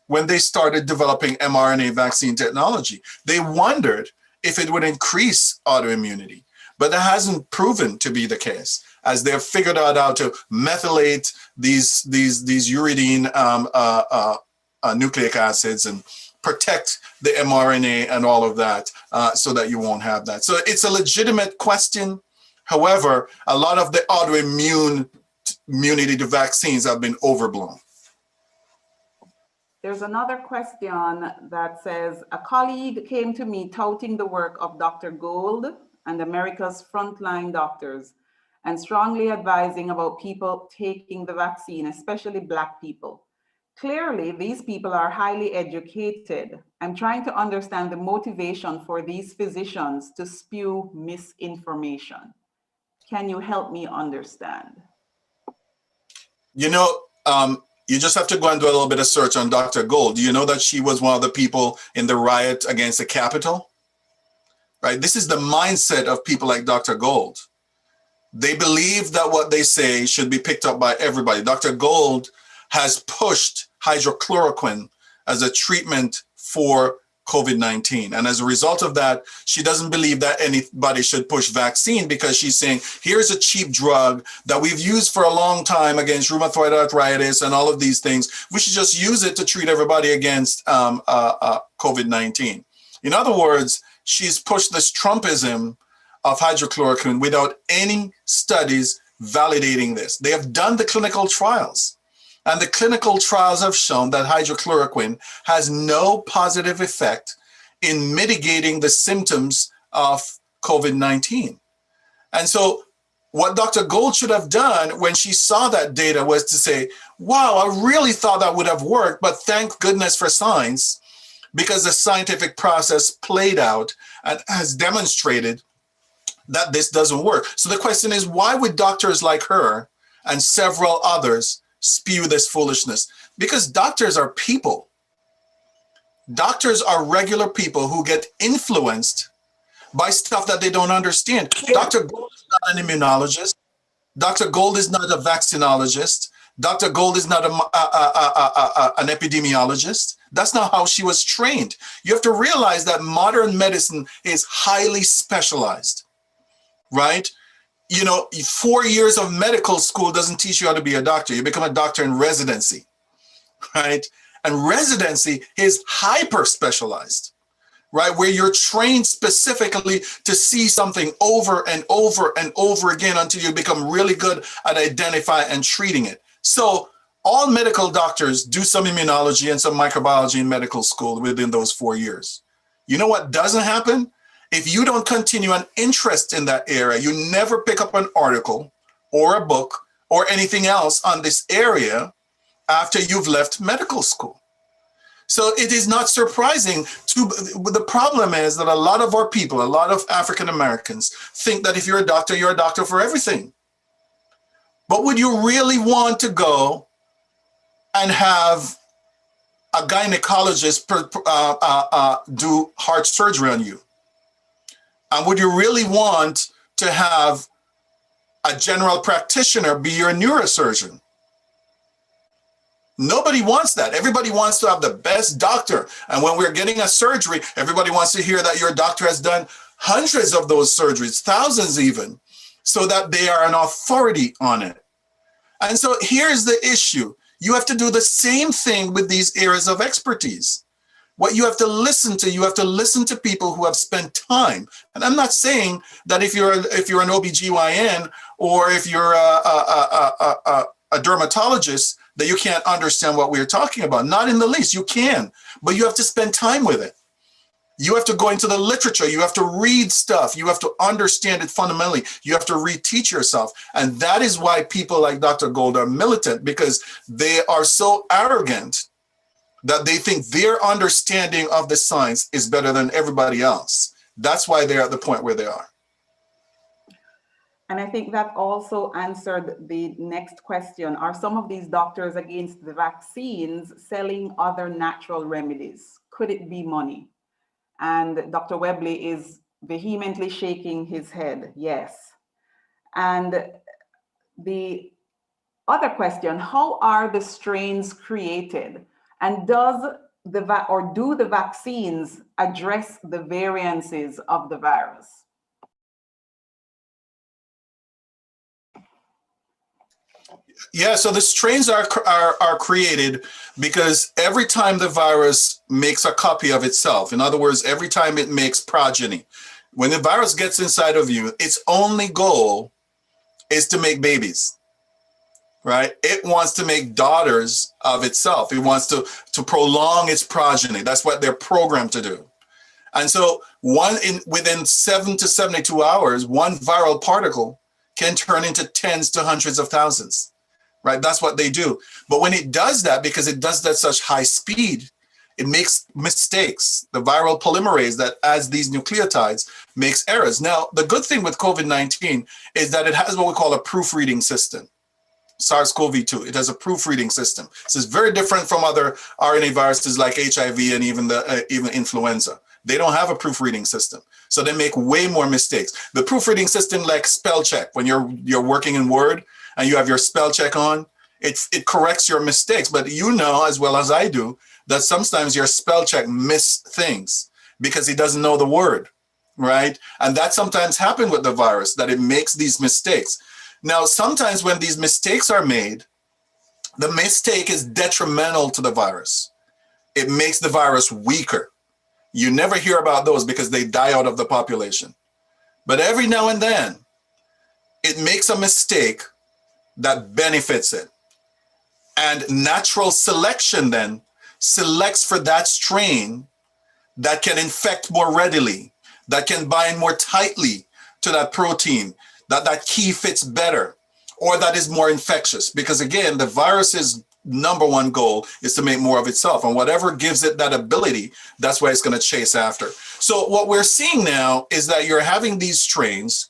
when they started developing mRNA vaccine technology. They wondered if it would increase autoimmunity, but that hasn't proven to be the case, as they've figured out how to methylate these uridine nucleic acids and protect the mRNA and all of that, so that you won't have that. So it's a legitimate question. However, a lot of the autoimmune immunity to vaccines have been overblown. There's another question that says, a colleague came to me touting the work of Dr. Gold and America's frontline doctors, and strongly advising about people taking the vaccine, especially Black people. Clearly, these people are highly educated. I'm trying to understand the motivation for these physicians to spew misinformation. Can you help me understand? You know, you just have to go and do a little bit of search on Dr. Gold. Do you know that she was one of the people in the riot against the Capitol? Right? This is the mindset of people like Dr. Gold. They believe that what they say should be picked up by everybody. Dr. Gold has pushed hydrochloroquine as a treatment for COVID-19. And as a result of that, she doesn't believe that anybody should push vaccine, because she's saying, here's a cheap drug that we've used for a long time against rheumatoid arthritis and all of these things. We should just use it to treat everybody against COVID-19. In other words, she's pushed this Trumpism of hydrochloroquine without any studies validating this. They have done the clinical trials, and the clinical trials have shown that hydrochloroquine has no positive effect in mitigating the symptoms of COVID-19. And so what Dr. Gold should have done when she saw that data was to say, wow, I really thought that would have worked, but thank goodness for science, because the scientific process played out and has demonstrated that this doesn't work. So the question is, why would doctors like her and several others spew this foolishness? Because doctors are people. Doctors are regular people who get influenced by stuff that they don't understand. Dr. Gold is not an immunologist. Dr. Gold is not a vaccinologist. Dr. Gold is not an epidemiologist. That's not how she was trained. You have to realize that modern medicine is highly specialized, right? You know, 4 years of medical school doesn't teach you how to be a doctor. You become a doctor in residency, right? And residency is hyper specialized, right? Where you're trained specifically to see something over and over and over again until you become really good at identifying and treating it. So all medical doctors do some immunology and some microbiology in medical school within those 4 years. You know what doesn't happen? If you don't continue an interest in that area, you never pick up an article or a book or anything else on this area after you've left medical school. So it is not surprising the problem is that a lot of our people, a lot of African Americans think that if you're a doctor for everything. But would you really want to go and have a gynecologist do heart surgery on you? And would you really want to have a general practitioner be your neurosurgeon? Nobody wants that. Everybody wants to have the best doctor. And when we're getting a surgery, everybody wants to hear that your doctor has done hundreds of those surgeries, thousands even, so that they are an authority on it. And so here's the issue. You have to do the same thing with these areas of expertise. What you have to listen to people who have spent time. And I'm not saying that if you're an OBGYN or if you're a dermatologist, that you can't understand what we're talking about. Not in the least, you can, but you have to spend time with it. You have to go into the literature. You have to read stuff. You have to understand it fundamentally. You have to reteach yourself. And that is why people like Dr. Gold are militant, because they are so arrogant that they think their understanding of the science is better than everybody else. That's why they're at the point where they are. And I think that also answered the next question. Are some of these doctors against the vaccines selling other natural remedies? Could it be money? And Dr. Webley is vehemently shaking his head, yes. And the other question, how are the strains created? And do the vaccines address the variances of the virus? Yeah, so the strains are created because every time the virus makes a copy of itself, in other words, every time it makes progeny, when the virus gets inside of you, its only goal is to make babies, right? It wants to make daughters of itself. It wants to prolong its progeny. That's what they're programmed to do. And so within 7 to 72 hours, one viral particle can turn into tens to hundreds of thousands. Right, that's what they do. But when it does that, because it does that at such high speed, it makes mistakes. The viral polymerase that adds these nucleotides makes errors. Now, the good thing with COVID-19 is that it has what we call a proofreading system. SARS-CoV-2, it has a proofreading system. This is very different from other RNA viruses like HIV and even influenza. They don't have a proofreading system, so they make way more mistakes. The proofreading system, like spell check, when you're working in Word, and you have your spell check on, it corrects your mistakes. But you know, as well as I do, that sometimes your spell check miss things because it doesn't know the word, right? And that sometimes happens with the virus, that it makes these mistakes. Now, sometimes when these mistakes are made, the mistake is detrimental to the virus. It makes the virus weaker. You never hear about those because they die out of the population. But every now and then, it makes a mistake that benefits it. And natural selection then selects for that strain that can infect more readily, that can bind more tightly to that protein, that key fits better, or that is more infectious. Because again, the virus's number one goal is to make more of itself. And whatever gives it that ability, that's what it's going to chase after. So what we're seeing now is that you're having these strains,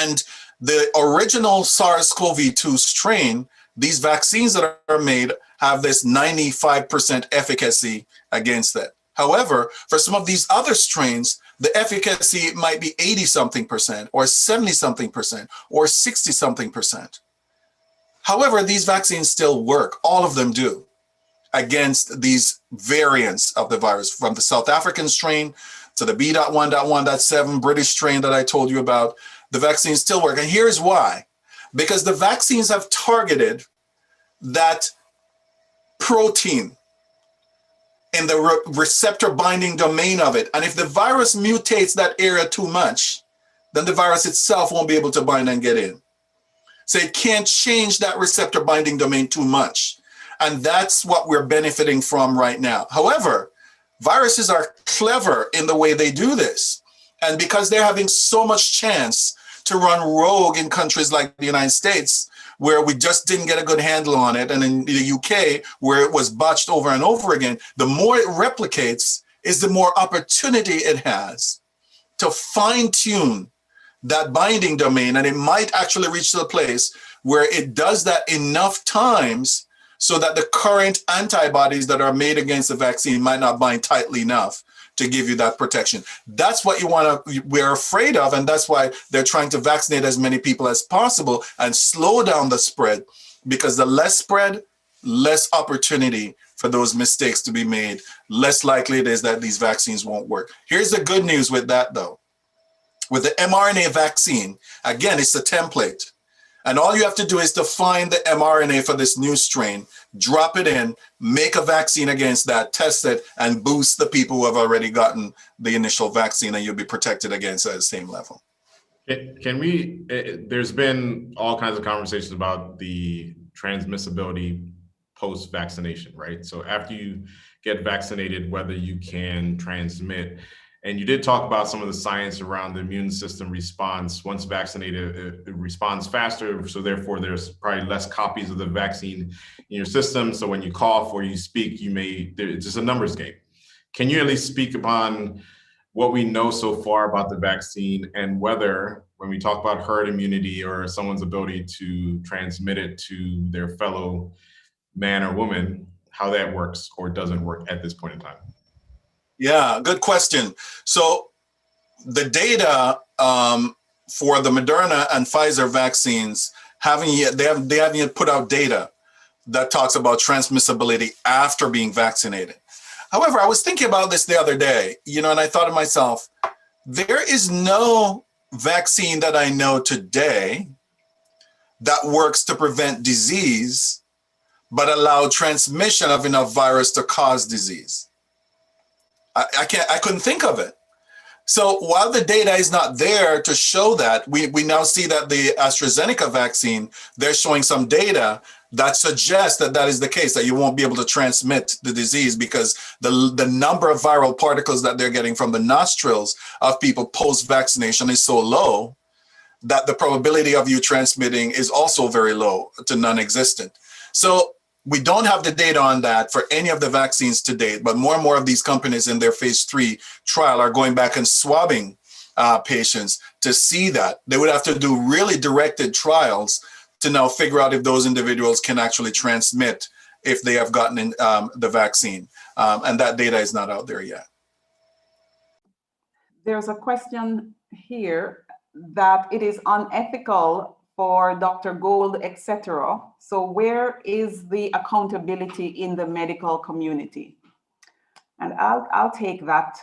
and the original SARS-CoV-2 strain, these vaccines that are made have this 95% efficacy against that. However, for some of these other strains, the efficacy might be 80-something%, or 70-something%, or 60-something%. However, these vaccines still work, all of them do, against these variants of the virus, from the South African strain to the B.1.1.7 British strain that I told you about. The vaccines still work. And here's why. Because the vaccines have targeted that protein in the receptor binding domain of it. And if the virus mutates that area too much, then the virus itself won't be able to bind and get in. So it can't change that receptor binding domain too much. And that's what we're benefiting from right now. However, viruses are clever in the way they do this. And because they're having so much chance to run rogue in countries like the United States, where we just didn't get a good handle on it, and in the UK, where it was botched over and over again, the more it replicates is the more opportunity it has to fine-tune that binding domain. And it might actually reach to the place where it does that enough times so that the current antibodies that are made against the vaccine might not bind tightly enough to give you that protection. That's what we're afraid of, and that's why they're trying to vaccinate as many people as possible and slow down the spread, because the less spread, less opportunity for those mistakes to be made, less likely it is that these vaccines won't work. Here's the good news with that though. With the mRNA vaccine, again, it's a template. And all you have to do is to find the mRNA for this new strain, drop it in, make a vaccine against that, test it, and boost the people who have already gotten the initial vaccine, and you'll be protected against it at the same level. There's been all kinds of conversations about the transmissibility post-vaccination, right? So after you get vaccinated, whether you can transmit. And you did talk about some of the science around the immune system response. Once vaccinated, it responds faster. So therefore, there's probably less copies of the vaccine in your system. So when you cough or you speak, it's just a numbers game. Can you at least speak upon what we know so far about the vaccine and whether, when we talk about herd immunity or someone's ability to transmit it to their fellow man or woman, how that works or doesn't work at this point in time? Yeah, good question. So the data for the Moderna and Pfizer vaccines they haven't yet put out data that talks about transmissibility after being vaccinated. However, I was thinking about this the other day, and I thought to myself, there is no vaccine that I know today that works to prevent disease, but allow transmission of enough virus to cause disease. I couldn't think of it. So while the data is not there to show that, we now see that the AstraZeneca vaccine, they're showing some data that suggests that is the case, that you won't be able to transmit the disease because the number of viral particles that they're getting from the nostrils of people post-vaccination is so low that the probability of you transmitting is also very low to non-existent. So we don't have the data on that for any of the vaccines to date, but more and more of these companies in their phase 3 trial are going back and swabbing patients to see that. They would have to do really directed trials to now figure out if those individuals can actually transmit if they have gotten the vaccine. And that data is not out there yet. There's a question here that it is unethical for Dr. Gold, etc. So where is the accountability in the medical community? And I'll take that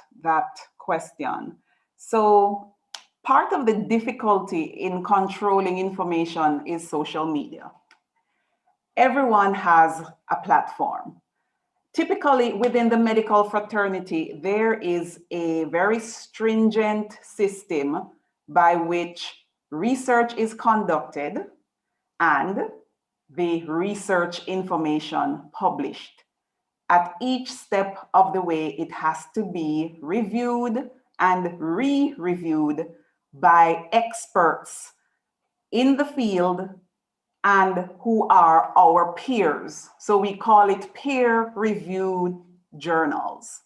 question. So part of the difficulty in controlling information is social media. Everyone has a platform. Typically within the medical fraternity, there is a very stringent system by which research is conducted and the research information published. At each step of the way, it has to be reviewed and re-reviewed by experts in the field and who are our peers. So we call it peer-reviewed journals.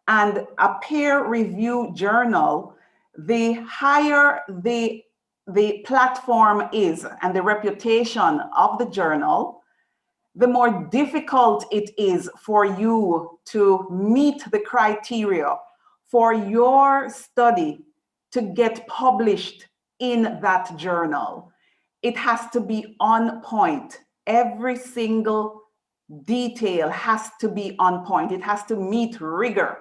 And a peer-reviewed journal, the higher the platform is and the reputation of the journal, the more difficult it is for you to meet the criteria for your study to get published in that journal. It has to be on point. Every single detail has to be on point. It has to meet rigor.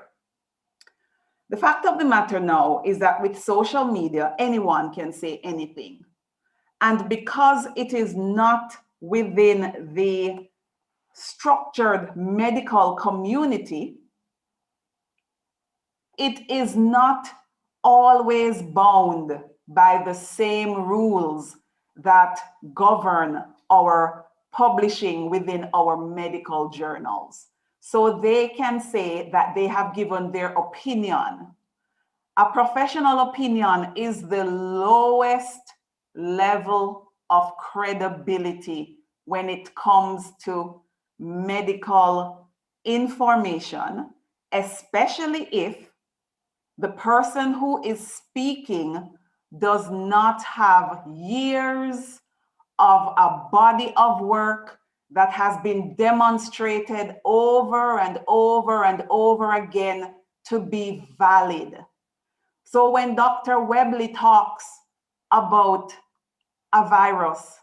The fact of the matter now is that with social media, anyone can say anything. And because it is not within the structured medical community, it is not always bound by the same rules that govern our publishing within our medical journals. So they can say that they have given their opinion. A professional opinion is the lowest level of credibility when it comes to medical information, especially if the person who is speaking does not have years of a body of work that has been demonstrated over and over and over again to be valid. So when Dr. Webley talks about a virus,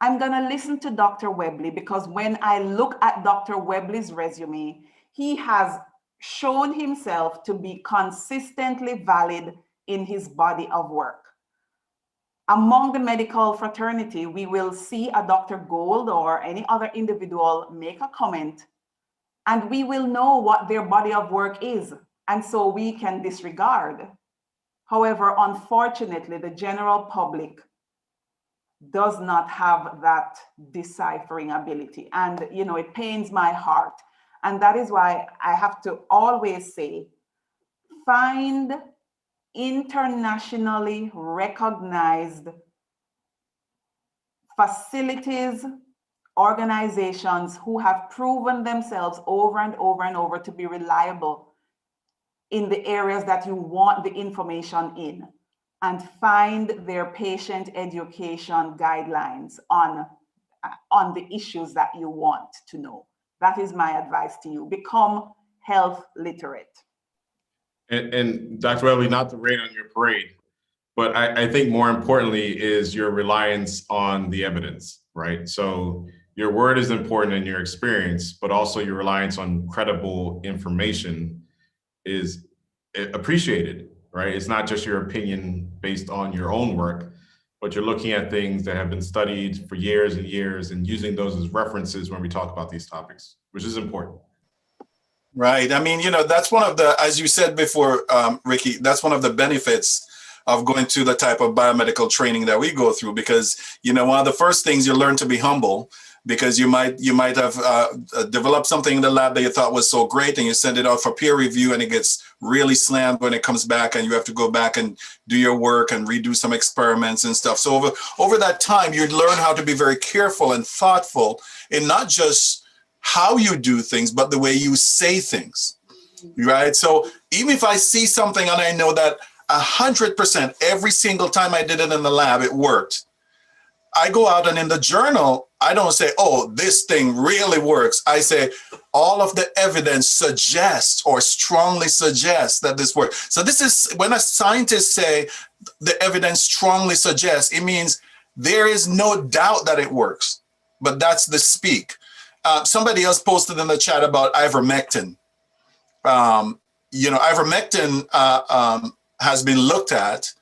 I'm gonna listen to Dr. Webley because when I look at Dr. Webley's resume, he has shown himself to be consistently valid in his body of work. Among the medical fraternity, we will see a Dr. Gold or any other individual make a comment, and we will know what their body of work is, and so we can disregard. However, unfortunately, the general public does not have that deciphering ability, and it pains my heart. And that is why I have to always say, find internationally recognized facilities, organizations who have proven themselves over and over and over to be reliable in the areas that you want the information in, and find their patient education guidelines on the issues that you want to know. That is my advice to you. Become health literate. And Dr. Webley, not to rain on your parade, but I think more importantly is your reliance on the evidence, right? So your word is important in your experience, but also your reliance on credible information is appreciated, right? It's not just your opinion based on your own work, but you're looking at things that have been studied for years and years and using those as references when we talk about these topics, which is important. Right. I mean, that's one of the, as you said before, Ricky, that's one of the benefits of going through the type of biomedical training that we go through, because, one of the first things you learn to be humble, because you might have developed something in the lab that you thought was so great, and you send it out for peer review and it gets really slammed when it comes back, and you have to go back and do your work and redo some experiments and stuff. So over that time, you learn how to be very careful and thoughtful in not just how you do things, but the way you say things, right? So even if I see something and I know that 100% every single time I did it in the lab, it worked, I go out and in the journal, I don't say, oh, this thing really works. I say, all of the evidence suggests or strongly suggests that this works. So this is when a scientist say the evidence strongly suggests, it means there is no doubt that it works, but that's the speak. Somebody else posted in the chat about ivermectin. Ivermectin has been looked at,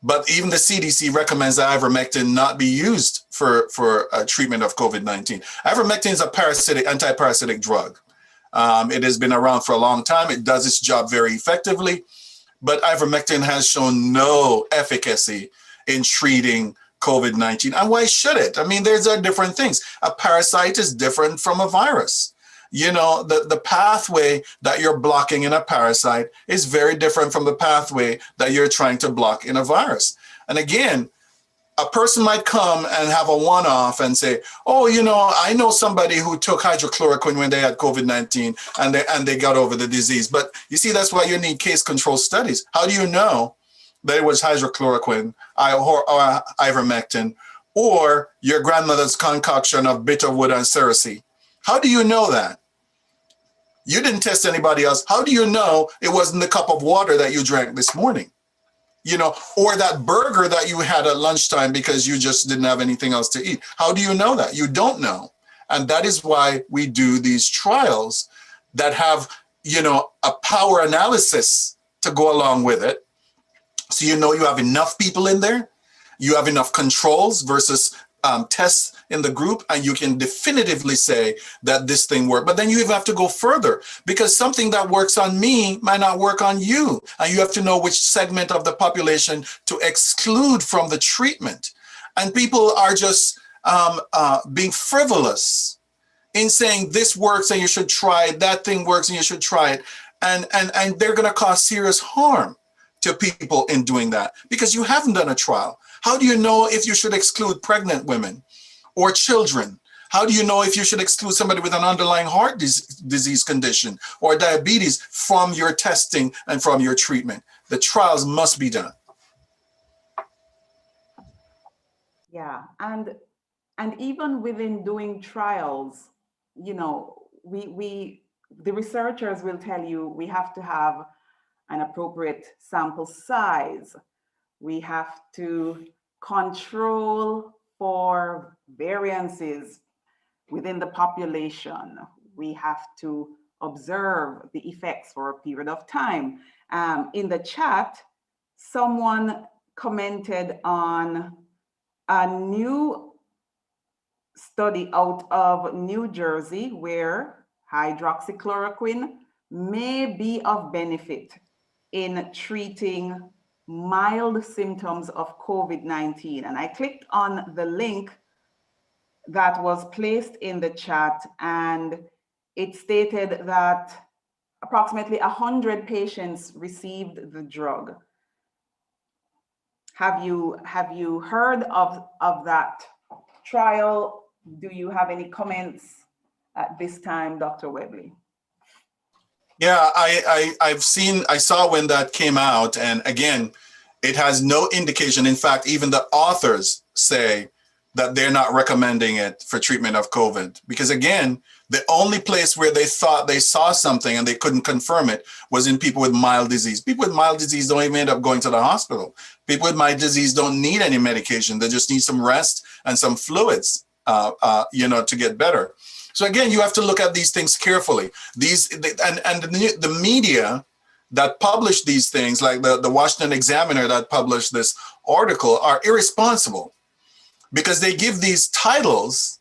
but even the CDC recommends that ivermectin not be used for treatment of COVID-19. Ivermectin is a anti-parasitic drug. It has been around for a long time. It does its job very effectively, but ivermectin has shown no efficacy in treating COVID-19. And why should it? I mean, there's different things. A parasite is different from a virus. The pathway that you're blocking in a parasite is very different from the pathway that you're trying to block in a virus. And again, a person might come and have a one-off and say, oh, I know somebody who took hydrochloroquine when they had COVID-19 and they got over the disease. But you see, that's why you need case control studies. How do you know that it was hydrochloroquine or ivermectin or your grandmother's concoction of bitterwood and cerasee? How do you know that? You didn't test anybody else. How do you know it wasn't the cup of water that you drank this morning? Or that burger that you had at lunchtime because you just didn't have anything else to eat. How do you know that? You don't know. And that is why we do these trials that have, a power analysis to go along with it. So you have enough people in there, you have enough controls versus tests in the group, and you can definitively say that this thing worked. But then you even have to go further, because something that works on me might not work on you. And you have to know which segment of the population to exclude from the treatment. And people are just being frivolous in saying this works and you should try it, that thing works and you should try it. And they're going to cause serious harm to people in doing that, because you haven't done a trial. How do you know if you should exclude pregnant women or children? How do you know if you should exclude somebody with an underlying heart disease condition or diabetes from your testing and from your treatment? The trials must be done. Yeah, and even within doing trials, the researchers will tell you we have to have an appropriate sample size. We have to control for variances within the population. We have to observe the effects for a period of time. In the chat, someone commented on a new study out of New Jersey where hydroxychloroquine may be of benefit in treating mild symptoms of COVID-19. And I clicked on the link that was placed in the chat, and it stated that approximately 100 patients received the drug. Have you heard of that trial? Do you have any comments at this time, Dr. Webley? Yeah, I saw when that came out, and again, it has no indication. In fact, even the authors say that they're not recommending it for treatment of COVID, because again, the only place where they thought they saw something and they couldn't confirm it was in people with mild disease. People with mild disease don't even end up going to the hospital. People with mild disease don't need any medication. They just need some rest and some fluids, to get better. So again, you have to look at these things carefully. The media that publish these things, like the Washington Examiner that published this article, are irresponsible because they give these titles,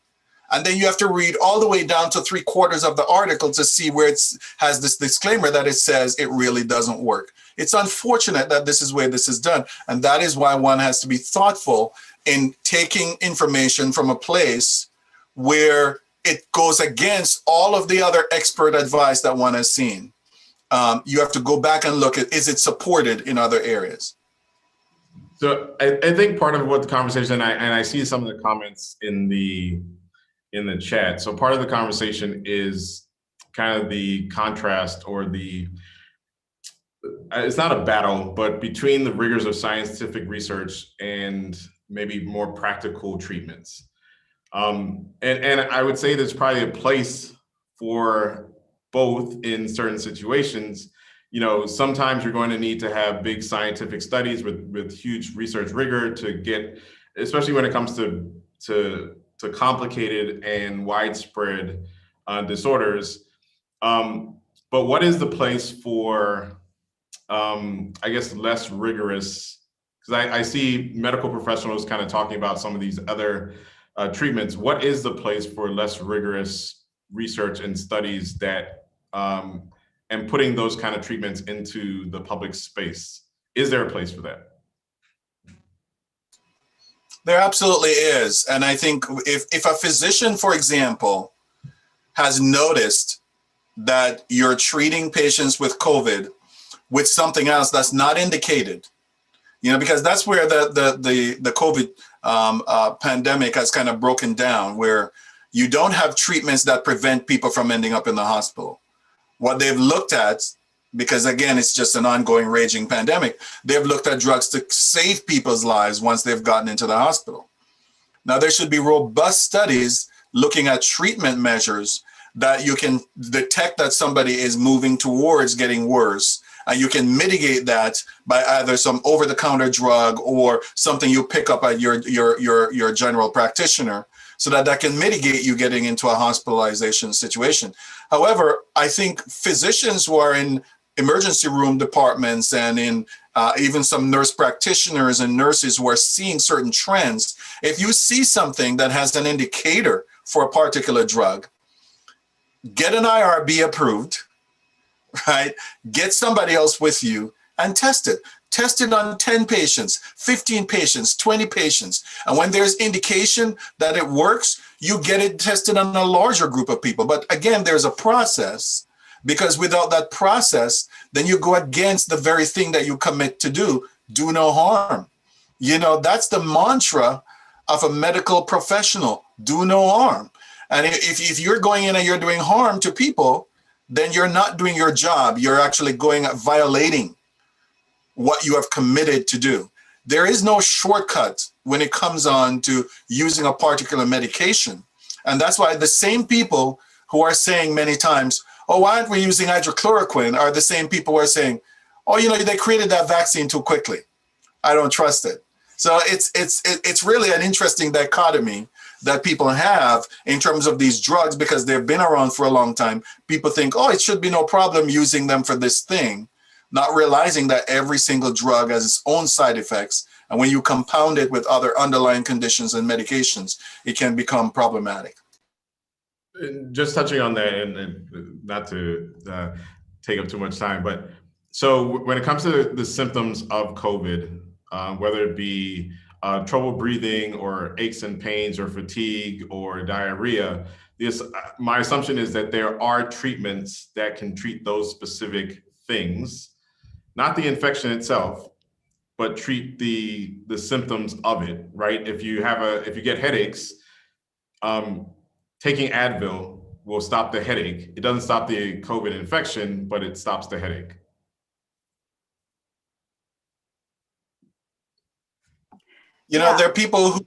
and then you have to read all the way down to 3/4 of the article to see where it has this disclaimer that it says it really doesn't work. It's unfortunate that this is where this is done, and that is why one has to be thoughtful in taking information from a place where it goes against all of the other expert advice that one has seen. You have to go back and look at, is it supported in other areas? So I think part of what the conversation, and I see some of the comments in the chat. So part of the conversation is kind of the contrast, or it's not a battle, but between the rigors of scientific research and maybe more practical treatments. And I would say there's probably a place for both in certain situations. Sometimes you're going to need to have big scientific studies with huge research rigor to get, especially when it comes to complicated and widespread disorders. But what is the place for, I guess, less rigorous? Because I see medical professionals kind of talking about some of these other treatments. What is the place for less rigorous research and studies that, and putting those kind of treatments into the public space? Is there a place for that? There absolutely is. And I think if a physician, for example, has noticed that you're treating patients with COVID with something else that's not indicated, because that's where the COVID pandemic has kind of broken down, where you don't have treatments that prevent people from ending up in the hospital. What they've looked at, because again, it's just an ongoing raging pandemic, they've looked at drugs to save people's lives once they've gotten into the hospital. Now, there should be robust studies looking at treatment measures that you can detect that somebody is moving towards getting worse, and you can mitigate that by either some over-the-counter drug or something you pick up at your general practitioner, so that can mitigate you getting into a hospitalization situation. However, I think physicians who are in emergency room departments and in even some nurse practitioners and nurses who are seeing certain trends, if you see something that has an indicator for a particular drug, get an IRB approved, right? Get somebody else with you and test it. Test it on 10 patients, 15 patients, 20 patients. And when there's indication that it works, you get it tested on a larger group of people. But again, there's a process, because without that process, then you go against the very thing that you commit to do no harm. That's the mantra of a medical professional, do no harm. And if you're going in and you're doing harm to people, then you're not doing your job. You're actually violating what you have committed to do. There is no shortcut when it comes on to using a particular medication. And that's why the same people who are saying many times, oh, why aren't we using hydrochloroquine, are the same people who are saying, oh, they created that vaccine too quickly. I don't trust it. So it's really an interesting dichotomy that people have in terms of these drugs, because they've been around for a long time. People think, oh, it should be no problem using them for this thing, not realizing that every single drug has its own side effects. And when you compound it with other underlying conditions and medications, it can become problematic. Just touching on that, and not to take up too much time, but so when it comes to the symptoms of COVID, whether it be trouble breathing or aches and pains or fatigue or diarrhea, my assumption is that there are treatments that can treat those specific things, not the infection itself, but treat the symptoms of it, right? If you get headaches, taking Advil will stop the headache. It doesn't stop the COVID infection, but it stops the headache. You know, there are people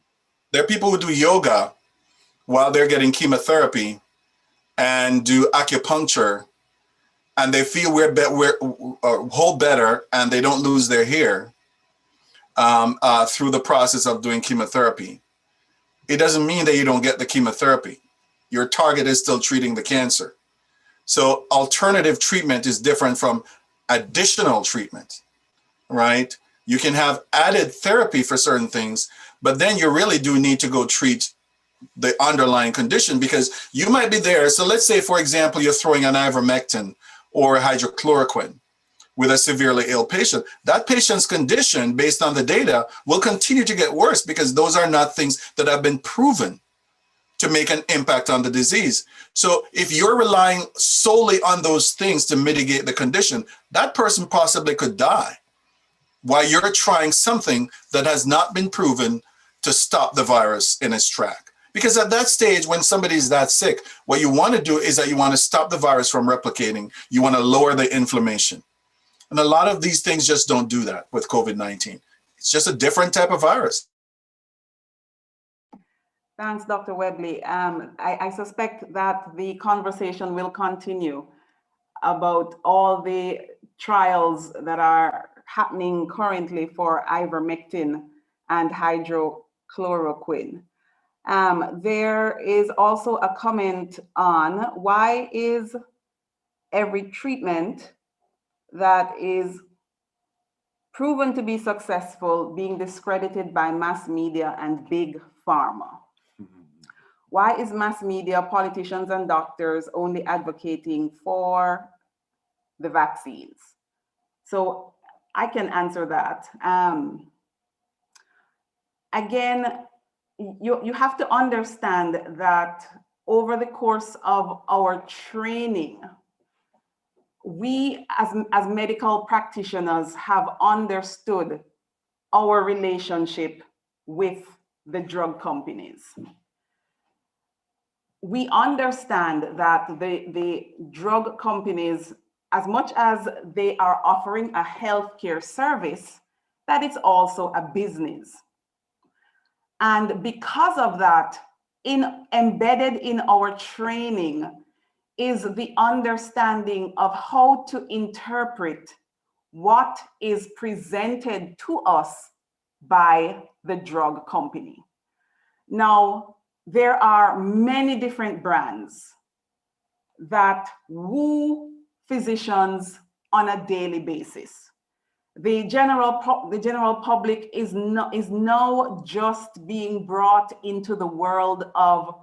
who do yoga while they're getting chemotherapy and do acupuncture, and they feel whole better, and they don't lose their hair through the process of doing chemotherapy. It doesn't mean that you don't get the chemotherapy. Your target is still treating the cancer. So alternative treatment is different from additional treatment, right? You can have added therapy for certain things, but then you really do need to go treat the underlying condition, because you might be there. So let's say, for example, you're throwing an ivermectin or hydrochloroquine with a severely ill patient. That patient's condition, based on the data, will continue to get worse, because those are not things that have been proven to make an impact on the disease. So if you're relying solely on those things to mitigate the condition, that person possibly could die while you're trying something that has not been proven to stop the virus in its track. Because at that stage, when somebody's that sick, what you want to do is that you want to stop the virus from replicating. You want to lower the inflammation. And a lot of these things just don't do that with COVID-19. It's just a different type of virus. Thanks, Dr. Webley. I suspect that the conversation will continue about all the trials that are happening currently for ivermectin and hydrochloroquine. There is also a comment on why is every treatment that is proven to be successful being discredited by mass media and big pharma? Why is mass media, politicians, and doctors only advocating for the vaccines? So I can answer that. Again, you have to understand that over the course of our training, we as medical practitioners have understood our relationship with the drug companies. We understand that the drug companies, as much as they are offering a healthcare service, that it's also a business. And because of that, embedded in our training is the understanding of how to interpret what is presented to us by the drug company. Now, there are many different brands that woo physicians on a daily basis. The general public is now just being brought into the world of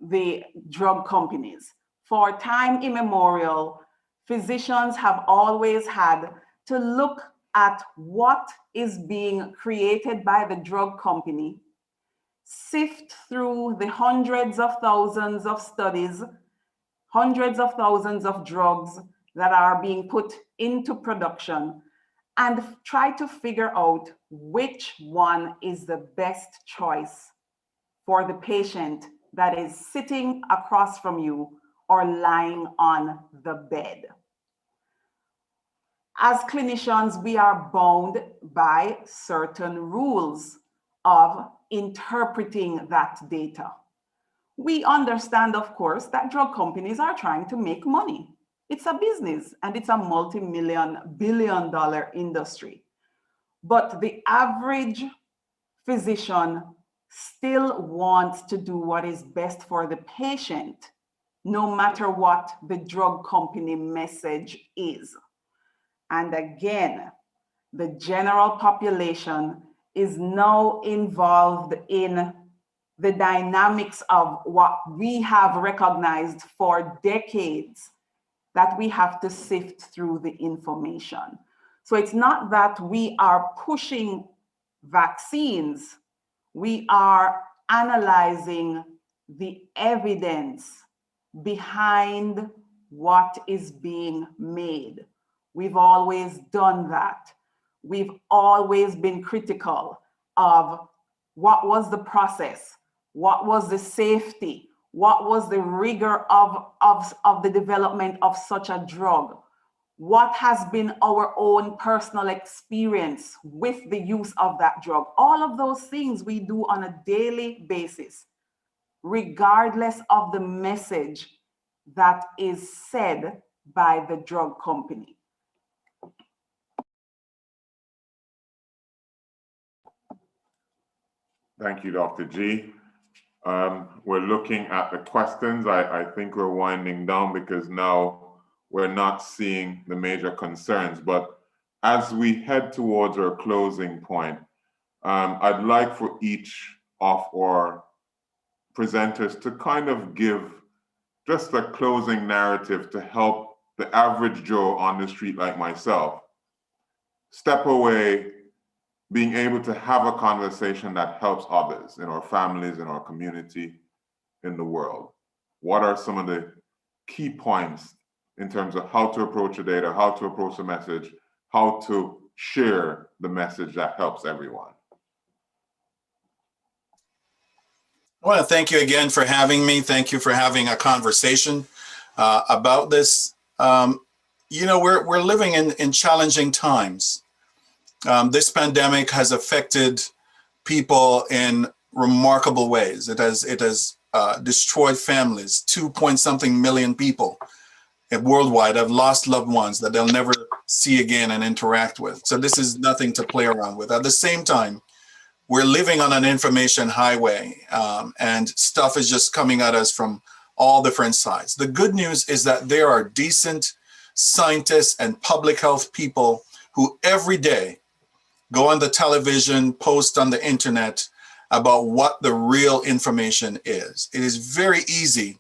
the drug companies. For time immemorial, physicians have always had to look at what is being created by the drug company, sift through the hundreds of thousands of studies, hundreds of thousands of drugs that are being put into production, and try to figure out which one is the best choice for the patient that is sitting across from you or lying on the bed. As clinicians, we are bound by certain rules of interpreting that data. We understand, of course, that drug companies are trying to make money. It's a business and it's a multi-billion-dollar industry. But the average physician still wants to do what is best for the patient, no matter what the drug company message is. And again, the general population is now involved in the dynamics of what we have recognized for decades, that we have to sift through the information. So it's not that we are pushing vaccines, we are analyzing the evidence behind what is being made. We've always done that. We've always been critical of what was the process, what was the safety, what was the rigor of the development of such a drug, what has been our own personal experience with the use of that drug. All of those things we do on a daily basis, regardless of the message that is said by the drug company. Thank you, Dr. G. We're looking at the questions. I think we're winding down because now we're not seeing the major concerns. But as we head towards our closing point, I'd like for each of our presenters to kind of give just a closing narrative to help the average Joe on the street like myself step away, being able to have a conversation that helps others in our families, in our community, in the world. What are some of the key points in terms of how to approach the data, how to approach the message, how to share the message that helps everyone? I want to thank you again for having me. Thank you for having a conversation about this. You know, we're living in challenging times. This pandemic has affected people in remarkable ways. It has destroyed families. 2-point-something million people worldwide have lost loved ones that they'll never see again and interact with. So this is nothing to play around with. At the same time, we're living on an information highway, and stuff is just coming at us from all different sides. The good news is that there are decent scientists and public health people who every day go on the television, post on the internet about what the real information is. It is very easy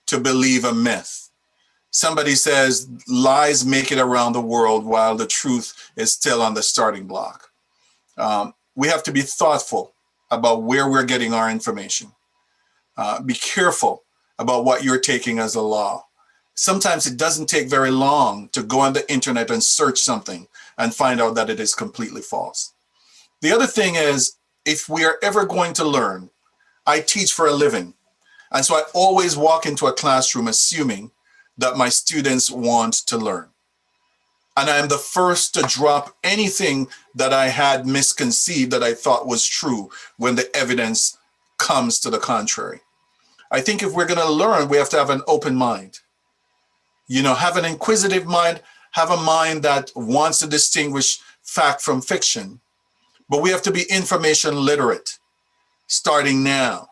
to believe a myth. Somebody says lies make it around the world while the truth is still on the starting block. We have to be thoughtful about where we're getting our information. Be careful about what you're taking as a law. Sometimes it doesn't take very long to go on the internet and search something and find out that it is completely false. The other thing is, if we are ever going to learn, I teach for a living. And so I always walk into a classroom assuming that my students want to learn. And I am the first to drop anything that I had misconceived that I thought was true when the evidence comes to the contrary. I think if we're going to learn, we have to have an open mind. You know, have an inquisitive mind, have a mind that wants to distinguish fact from fiction. But we have to be information literate starting now.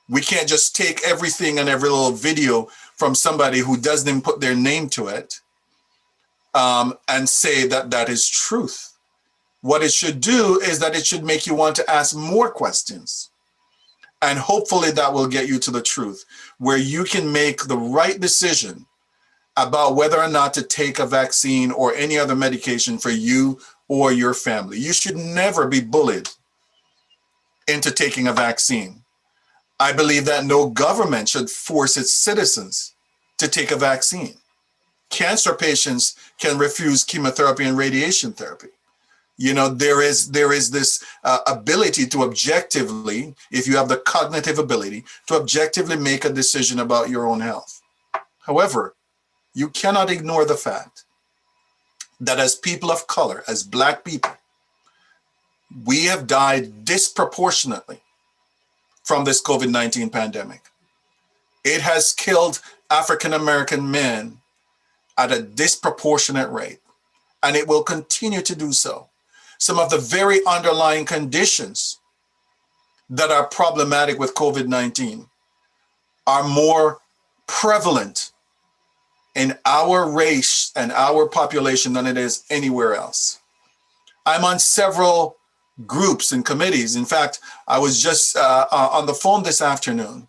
We can't just take everything and every little video from somebody who doesn't even put their name to it and say that that is truth. What it should do is that it should make you want to ask more questions. And hopefully that will get you to the truth, where you can make the right decision about whether or not to take a vaccine or any other medication for you or your family. You should never be bullied into taking a vaccine. I believe that no government should force its citizens to take a vaccine. Cancer patients can refuse chemotherapy and radiation therapy. You know, there is this ability to objectively, if you have the cognitive ability, to objectively make a decision about your own health. However, you cannot ignore the fact that as people of color, as Black people, we have died disproportionately from this COVID-19 pandemic. It has killed African-American men at a disproportionate rate, and it will continue to do so. Some of the very underlying conditions that are problematic with COVID-19 are more prevalent in our race and our population than it is anywhere else. I'm on several groups and committees. In fact, I was just on the phone this afternoon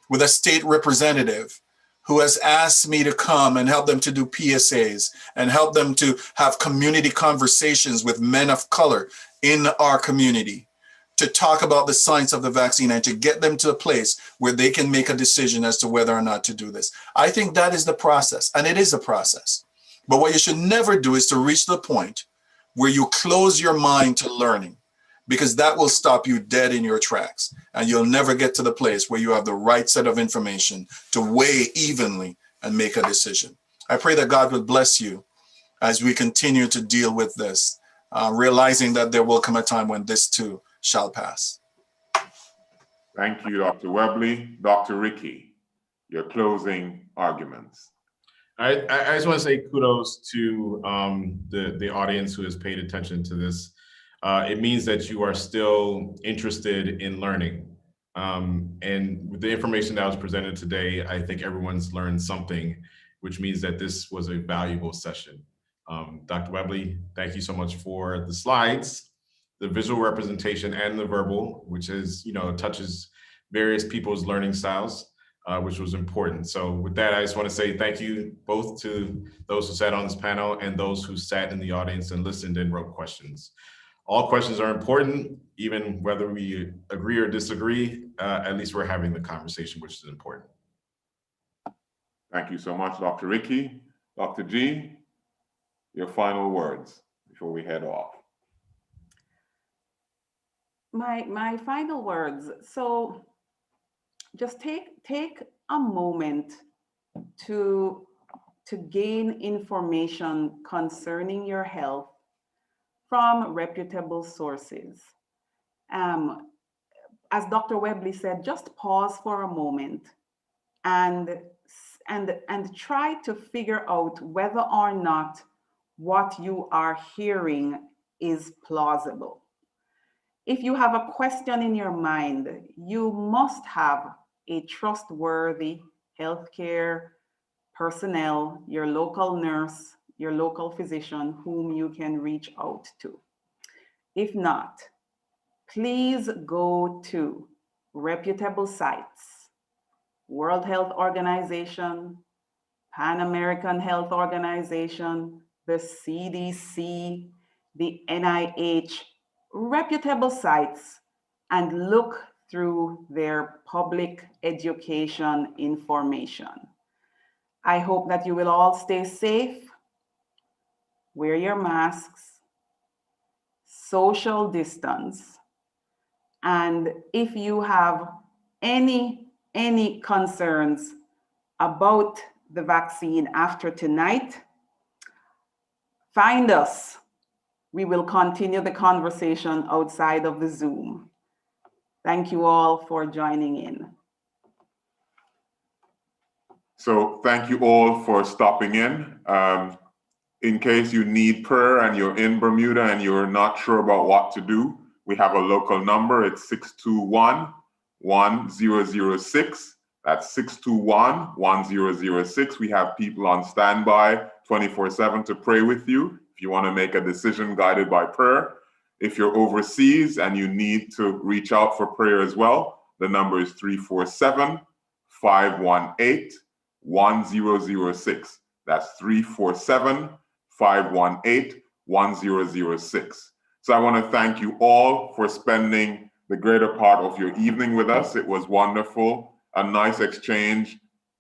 with a state representative who has asked me to come and help them to do PSAs and help them to have community conversations with men of color in our community to talk about the science of the vaccine and to get them to a place where they can make a decision as to whether or not to do this. I think that is the process, and it is a process. But what you should never do is to reach the point where you close your mind to learning, because that will stop you dead in your tracks, and you'll never get to the place where you have the right set of information to weigh evenly and make a decision. I pray that God will bless you as we continue to deal with this, realizing that there will come a time when this too shall pass. Thank you, Dr. Webley. Dr. Ricky, your closing arguments. I just want to say kudos to the audience who has paid attention to this. It means that you are still interested in learning. And with the information that was presented today, I think everyone's learned something, which means that this was a valuable session. Dr. Webley, thank you so much for the slides, the visual representation, and the verbal, which is, touches various people's learning styles, which was important. So with that, I just want to say thank you both to those who sat on this panel and those who sat in the audience and listened and wrote questions. All questions are important, even whether we agree or disagree, at least we're having the conversation, which is important. Thank you so much, Dr. Ricky. Dr. G, your final words before we head off. My final words. So just take a moment to gain information concerning your health from reputable sources. As Dr. Webley said, just pause for a moment and try to figure out whether or not what you are hearing is plausible. If you have a question in your mind, you must have a trustworthy healthcare personnel, your local nurse, your local physician whom you can reach out to. If not, please go to reputable sites, World Health Organization, Pan American Health Organization, the CDC, the NIH, reputable sites, and look through their public education information. I hope that you will all stay safe, wear your masks, social distance, and if you have any concerns about the vaccine after tonight, find us. We will continue the conversation outside of the Zoom. Thank you all for joining in. So thank you all for stopping in. In case you need prayer and you're in Bermuda and you're not sure about what to do, we have a local number. It's 621-1006. That's 621-1006. We have people on standby 24/7 to pray with you if you want to make a decision guided by prayer. If you're overseas and you need to reach out for prayer as well, the number is 347-518-1006. That's 347-518-1006. So I want to thank you all for spending the greater part of your evening with us. It was wonderful, a nice exchange.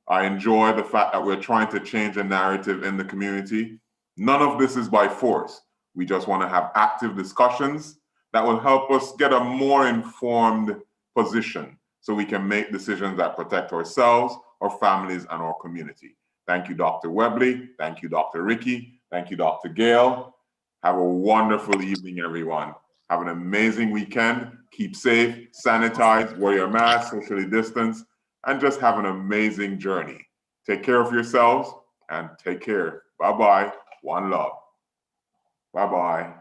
I enjoy the fact that we're trying to change a narrative in the community. None of this is by force. We just want to have active discussions that will help us get a more informed position so we can make decisions that protect ourselves, our families, and our community. Thank you, Dr. Webley. Thank you, Dr. Ricky. Thank you, Dr. Gale. Have a wonderful evening, everyone. Have an amazing weekend. Keep safe, sanitize, wear your mask, socially distance, and just have an amazing journey. Take care of yourselves and take care. Bye-bye. One love. Bye-bye.